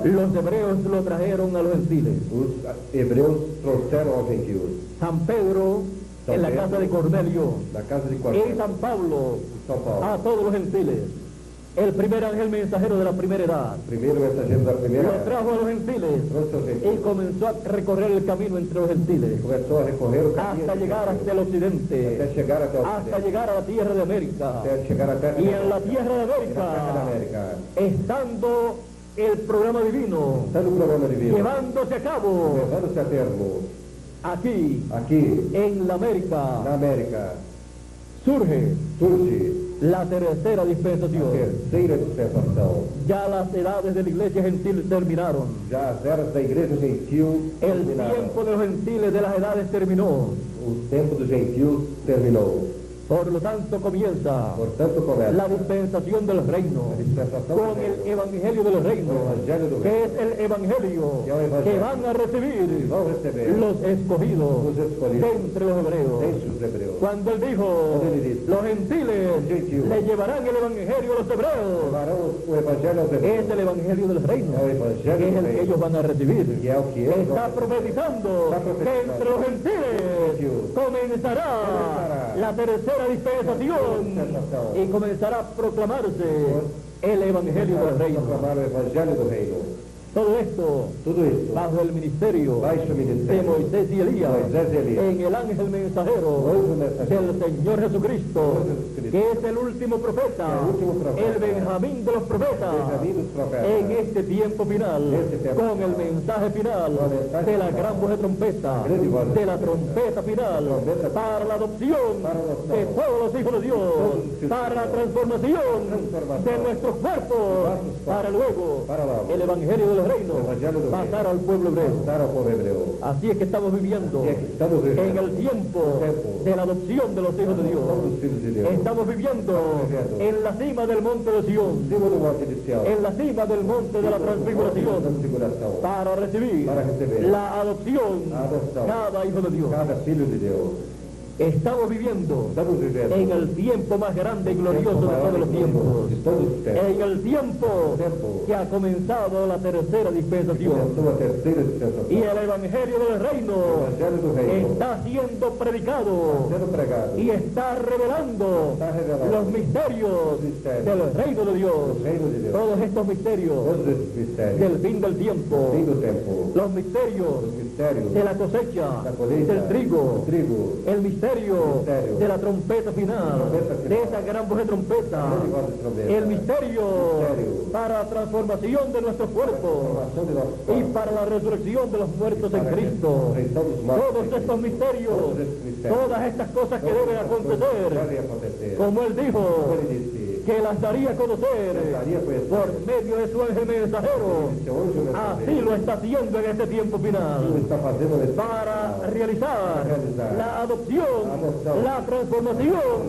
Los hebreos lo trajeron a los gentiles. Os hebreus trouxeram aos gentios. San Pedro en la casa de Cornelio Da casa de y Cornélio, San Pablo São Paulo. a todos los gentiles. El primer ángel mensajero de la primera edad Primeiro mensageiro da primeira lo era. trajo a los gentiles Trouxe aos y gentios. comenzó a recorrer el camino entre los gentiles Começou a recorrer o caminho hasta llegar hasta el occidente, até chegar até o hasta ocidente, llegar a la tierra de América. até chegar até Y en la tierra de na terra da América, América. estando el programa divino Está no programa divino, llevándose a cabo levando-se a termo, aquí aqui en la América, na América, surge surge la tercera a dispensación. terceira dispensação. Ya las edades de la iglesia gentil terminaron. Já as eras da igreja gentil El terminaram. tiempo de los gentiles de las edades terminó. O tempo dos gentios terminou. Por lo tanto comienza Portanto, começa la dispensación del reino a dispensação do con el reino, evangelio del reino, o evangelho do que reino, es el evangelio que é o evangelho que van a recibir que vão receber los escogidos os escolhidos de entre los hebreos. dentre os hebreus. Cuando él dijo, Cuando él dice, los gentiles gentiles le llevarán el evangelio a los hebreos, Levarão o evangelho aos es hebreus, el evangelio del reino, é o que evangelho es do el que reino, ellos van a recibir. que é o que eles Está vão profetizando Está profetizando. que entre los gentiles comenzará la tercera dispensación y comenzará a proclamarse el evangelio del reino. proclamar o evangelho do reino. Todo esto Tudo isso bajo el ministerio baixo o de ministério Moisés y Elías, Moisés y Elías, en el ángel mensajero Ángel mensajero del Señor Jesucristo, Jesucristo, que es el último profeta, el último profeta, el Benjamín de los profetas, Benjamín dos profetas, en este tiempo final, este tiempo con el final, mensaje final con el mensaje de la final, gran voz de trompeta, grande voz de de la trompeta final, trompeta para la adopción para la adopción de todos los hijos de Dios, todos los hijos de para la Dios, transformación transformación de nuestros cuerpos, para luego para luego el evangelio del reino el evangelio del pasar al pueblo hebreo. Pasar ao povo hebreu. Así es que estamos viviendo E aqui estamos vivendo en el tiempo de la adopción de los hijos de Dios. Somos os filhos de Deus. Estamos viviendo en la cima del monte de Sion, Cima do monte de Sião. en la cima del monte de la transfiguración, Transfiguração. para recibir la adopción A adopção. cada hijo de Dios. Cada filho de Deus. Estamos viviendo Estamos vivendo en el tiempo más grande y glorioso de todos los tiempos, de todos os tempos. en el tiempo que ha comenzado la tercera dispensación. Começou a terceira dispensação. Y el evangelio del reino O evangelho do reino está siendo predicado sendo pregado. y está revelando Está revelando los misterios Los misterios del reino de Dios. do reino de Deus. Todos estos misterios Todos esses mistérios. del fin del tiempo, Fim do tempo. los misterios Os mistérios de la cosecha, da colheita. del trigo, do trigo. el misterio de la trompeta final, de esa gran voz de trompeta, Grande voz de trombeta. el misterio para la transformación de nuestros cuerpos Transformação de nossos y corpos. para la resurrección de los muertos en Para a Cristo. ressurreição dos mortos Todos em Cristo. estos misterios, Todos esses mistérios. todas estas cosas que deben acontecer, Deve acontecer. como él dijo, Como ele disse, que las daría a conocer daría a conocer por medio de su ángel mensajero. esse anjo Así mensageiro lo está haciendo en este tiempo o final, está fazendo nesse para final. realizar realizar la adopción, la adopción, la transformación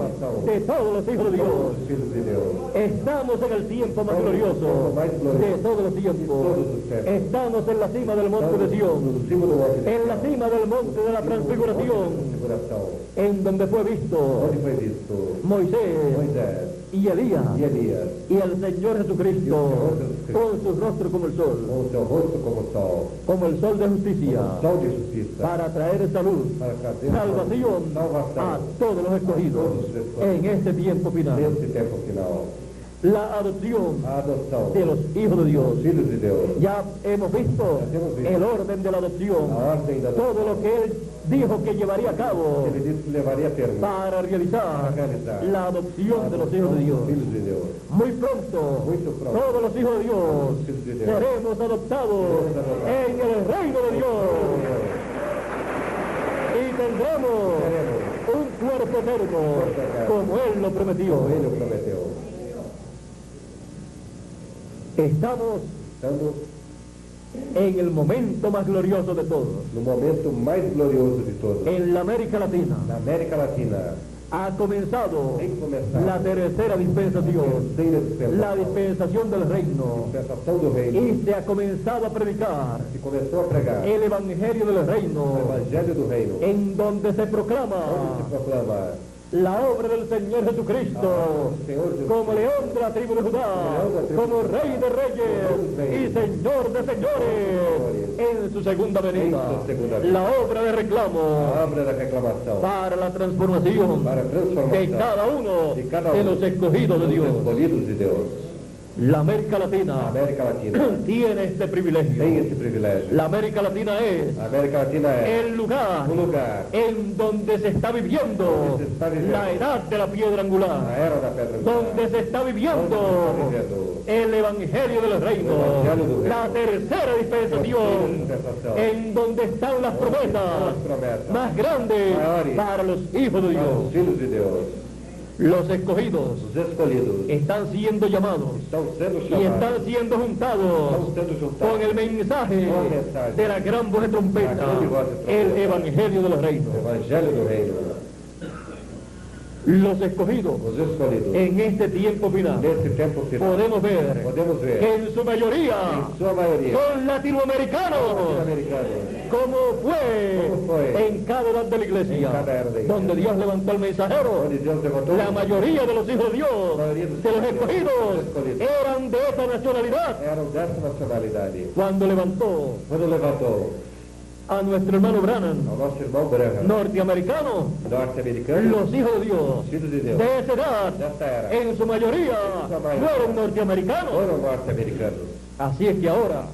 de todos los hijos de Dios. Todos os filhos de Deus. Estamos en el tiempo más Estamos en el glorioso tiempo más glorioso de todos los tiempos. todos los tiempos. Estamos en la cima del monte de Sion, No cimo do monte de en la cima del monte de la transfiguración, Transfiguração. en donde fue visto Onde foi visto Moisés Moisés y Elías e Elias, y el Señor Jesucristo con su rostro como el sol, com o seu rosto como el sol de justicia, sol de justiça, para traer salud, para trazer salvación a salvação todos los escogidos en este tiempo final. nesse tempo final. La adopción A adoção de los hijos de Dios. dos filhos de Deus, Ya hemos visto el orden de la adopción, a ordem da todo lo que él dijo que llevaría a cabo ele disse que levaria a termo para realizar la adopción de los hijos de Dios. dos filhos de Deus. Muy pronto, Muito pronto. todos los hijos de Dios seremos adoptados en el reino de Dios y tendremos un cuerpo eterno como Él lo prometió. Ele o prometeu. Estamos Estamos en el momento más glorioso de todos. no momento mais glorioso de todos. En la América Latina Na América Latina, ha comenzado tem começado la tercera dispensación, terceira la dispensação, dispensación del reino, dispensação do reino, y se ha comenzado a predicar se começou a pregar el evangelio del o reino, Evangelho do Reino, en donde se onde proclama se proclama la obra del Señor Jesucristo o Senhor Jesus como león de la tribu de Judá, como rey de reyes y señor de señores en su segunda venida. La obra de reclamo a obra da reclamação para la transformación para a de transformação cada uno de cada de um los escogidos de dos Dios. escolhidos de Deus. La América A Latina América Latina tiene este privilegio. tem esse privilégio. La América Latina es A América Latina é el lugar um lugar, en donde se está viviendo Donde se está viviendo la edad de la piedra a angular, era da pedra angular, donde se está onde viviendo se está vivendo el evangelio del reino, El evangelio del reino. la tercera dispensación, dispensação, en donde están las promesas as promessas más grandes Maiores. para los hijos de para Dios. os filhos de Deus. Los escogidos Os escolhidos están siendo llamados estão sendo y chamados, están siendo juntados estão sendo juntados con el mensaje Con el mensaje de la gran voz de trompeta, La gran voz de trompeta. el evangelio de los o reinos. Evangelho do Reino. Los escogidos os escolhidos, en este tiempo final, nesse tempo final, podemos ver que en su mayoría em sua maioria, son latinoamericanos, latino-americanos, como fue en cada edad de la iglesia, En cada era de la iglesia. donde Dios levantó al mensajero. onde Deus levantou La mayoría de los hijos de Dios, mayoría de los de los hijos de Dios, escogidos, los escogidos, eran de esa nacionalidad. eram dessa nacionalidade. Cuando levantó Quando levantou a nuestro hermano Branham, ao nosso irmão Branham, norteamericano, norte-americano, los hijos de Dios, filhos de Deus, de esa edad, dessa era, en su mayoría, fueron norteamericanos. foram norte-americanos. Así es que ahora,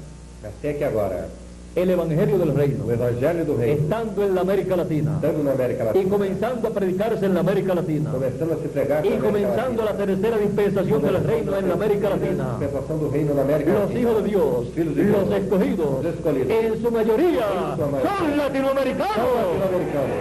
Assim é que agora, el Evangelio del Reino, o Evangelho do Reino, estando en la América Latina, estando na América y Latina, comenzando a predicarse en la América Latina, começando a se pregar y na América comenzando Latina, la tercera dispensación del reino en la América Latina, dispensação do reino na América los Latina, hijos de Dios, os filhos de Deus, los escogidos, los escolhidos, en su mayoría En su mayoría. son latinoamericanos. são latino-americanos.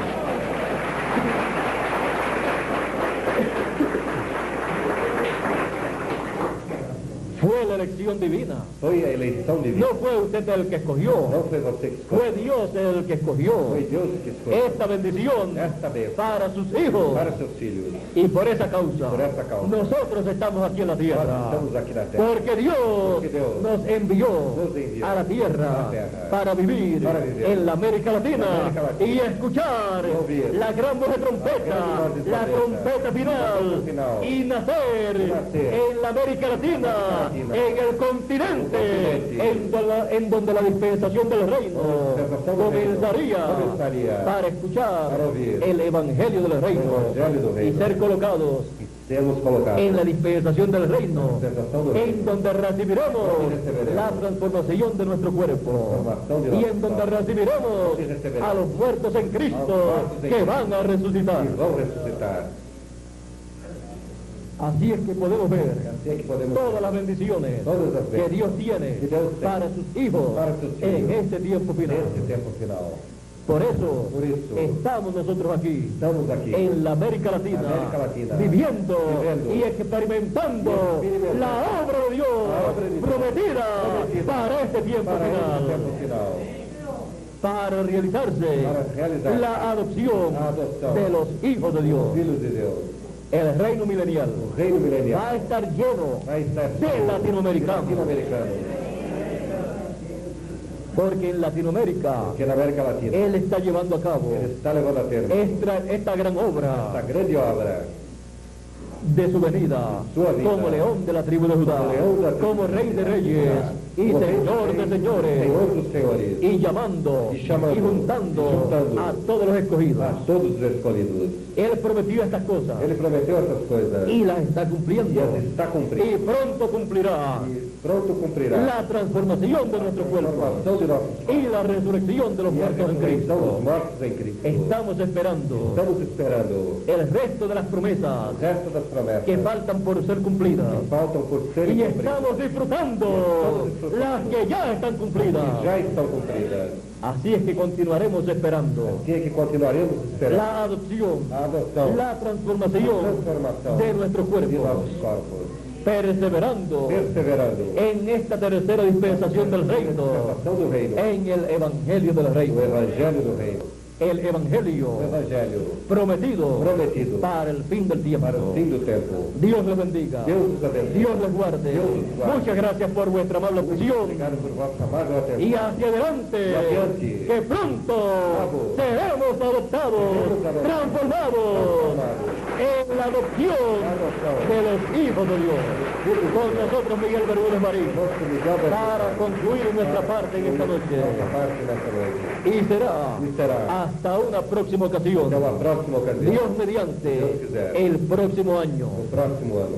Fue la elección divina. Foi a eleição divina. No fue usted el que escogió, Não foi você que escolheu, fue Dios el que escogió foi Deus que escolheu esta bendición esta bênção para sus hijos. para seus filhos. Y por esa causa, Por esa causa. nosotros estamos aquí en la Nós tierra. estamos aqui na terra. Porque Dios Porque Dios nos envió nos envió a la tierra a la tierra para vivir para vivir en la América Latina, en la América Latina y escuchar y oír la gran voz de trompeta, la gran voz de la trompeta, trompeta final, trompeta final, y nacer en la América Latina, Latina, en el continente, en donde la dispensación del reino La dispensación del reino comenzaría para escuchar para oír el Evangelio del reino Evangelio del reino. y ser colocados Sermos colocados en la dispensación del reino, dispensación del reino, en donde recibiremos Donde recibiremos la transformación de nuestro cuerpo, transformación de y nuestro en donde cuerpo, recibiremos Donde recibiremos a los muertos en a Cristo los muertos en que Cristo, van a resucitar. que vão ressuscitar. Así es que podemos ver Assim é que podemos todas las bendiciones Todas las que bendiciones Dios tiene que Dios tiene para sus hijos para sus en hijos este tiempo final. neste tempo final. Por eso Por eso estamos nosotros aquí estamos aqui en la América Latina, América Latina, viviendo viviendo y experimentando y experimentando la obra de Dios la obra de Dios prometida prometida para este tiempo para final, este tempo final, para realizarse para realizar la adopción la adopción de los hijos de Dios. filhos de Deus. El reino milenial O reino va milenial a estar lleno vai estar de latinoamericanos, latino-americanos, porque en Latinoamérica que na América Latina Él está llevando a cabo ele está levando a termo esta gran essa obra grande obra de su venida, Su vida. como león de la tribu de Judá, Como león de la tribu como de rey de Judá. reyes y Como rey señor de de reyes, señores, Senhor dos senhores, y llamando Y llamando, y juntando y juntando a todos los escogidos. a todos os escolhidos. Él prometió estas cosas Ele prometeu essas coisas y las está e cumpliendo, as está cumprindo. y pronto cumplirá E pronto cumprirá la transformación de nuestro a cuerpo formação de nossos y la resurrección de los e a muertos en ressurreição dos Cristo. mortos em Cristo. Estamos esperando Estamos esperando el resto de las promesas o resto das promessas que faltan por ser cumplidas, que faltam por serem y cumpridas. estamos disfrutando las que ya están cumplidas. Que já estão cumpridas. Así es que continuaremos esperando Assim é que continuaremos esperando la adopción, a adoção, la transformación transformação de nuestros de cuerpos, nossos corpos, perseverando perseverando en esta tercera dispensación del na reino, dispensação do reino, en el Evangelio del do reino, Evangelho do reino, el Evangelio o Evangelho prometido prometido para el fin del tiempo. para o fim do tempo. Dios les bendiga, Deus os abençoe. Dios les guarde. Dios les guarde. Muchas gracias por vuestra amable atención. Obrigado por vossa amável atenção. Y hacia adelante, Y adiante. que pronto Vamos. seremos adoptados, Seremos transformados en la adopción La adopción. de los hijos de Dios. Con nosotros Miguel Bermúdez Marín, Nosso Miguel vai para concluir nuestra parte en esta noche. nossa parte nesta noite. Y será E será hasta una próxima ocasión, até uma próxima ocasião, Dios mediante, Dios quiser. el próximo año. no próximo ano.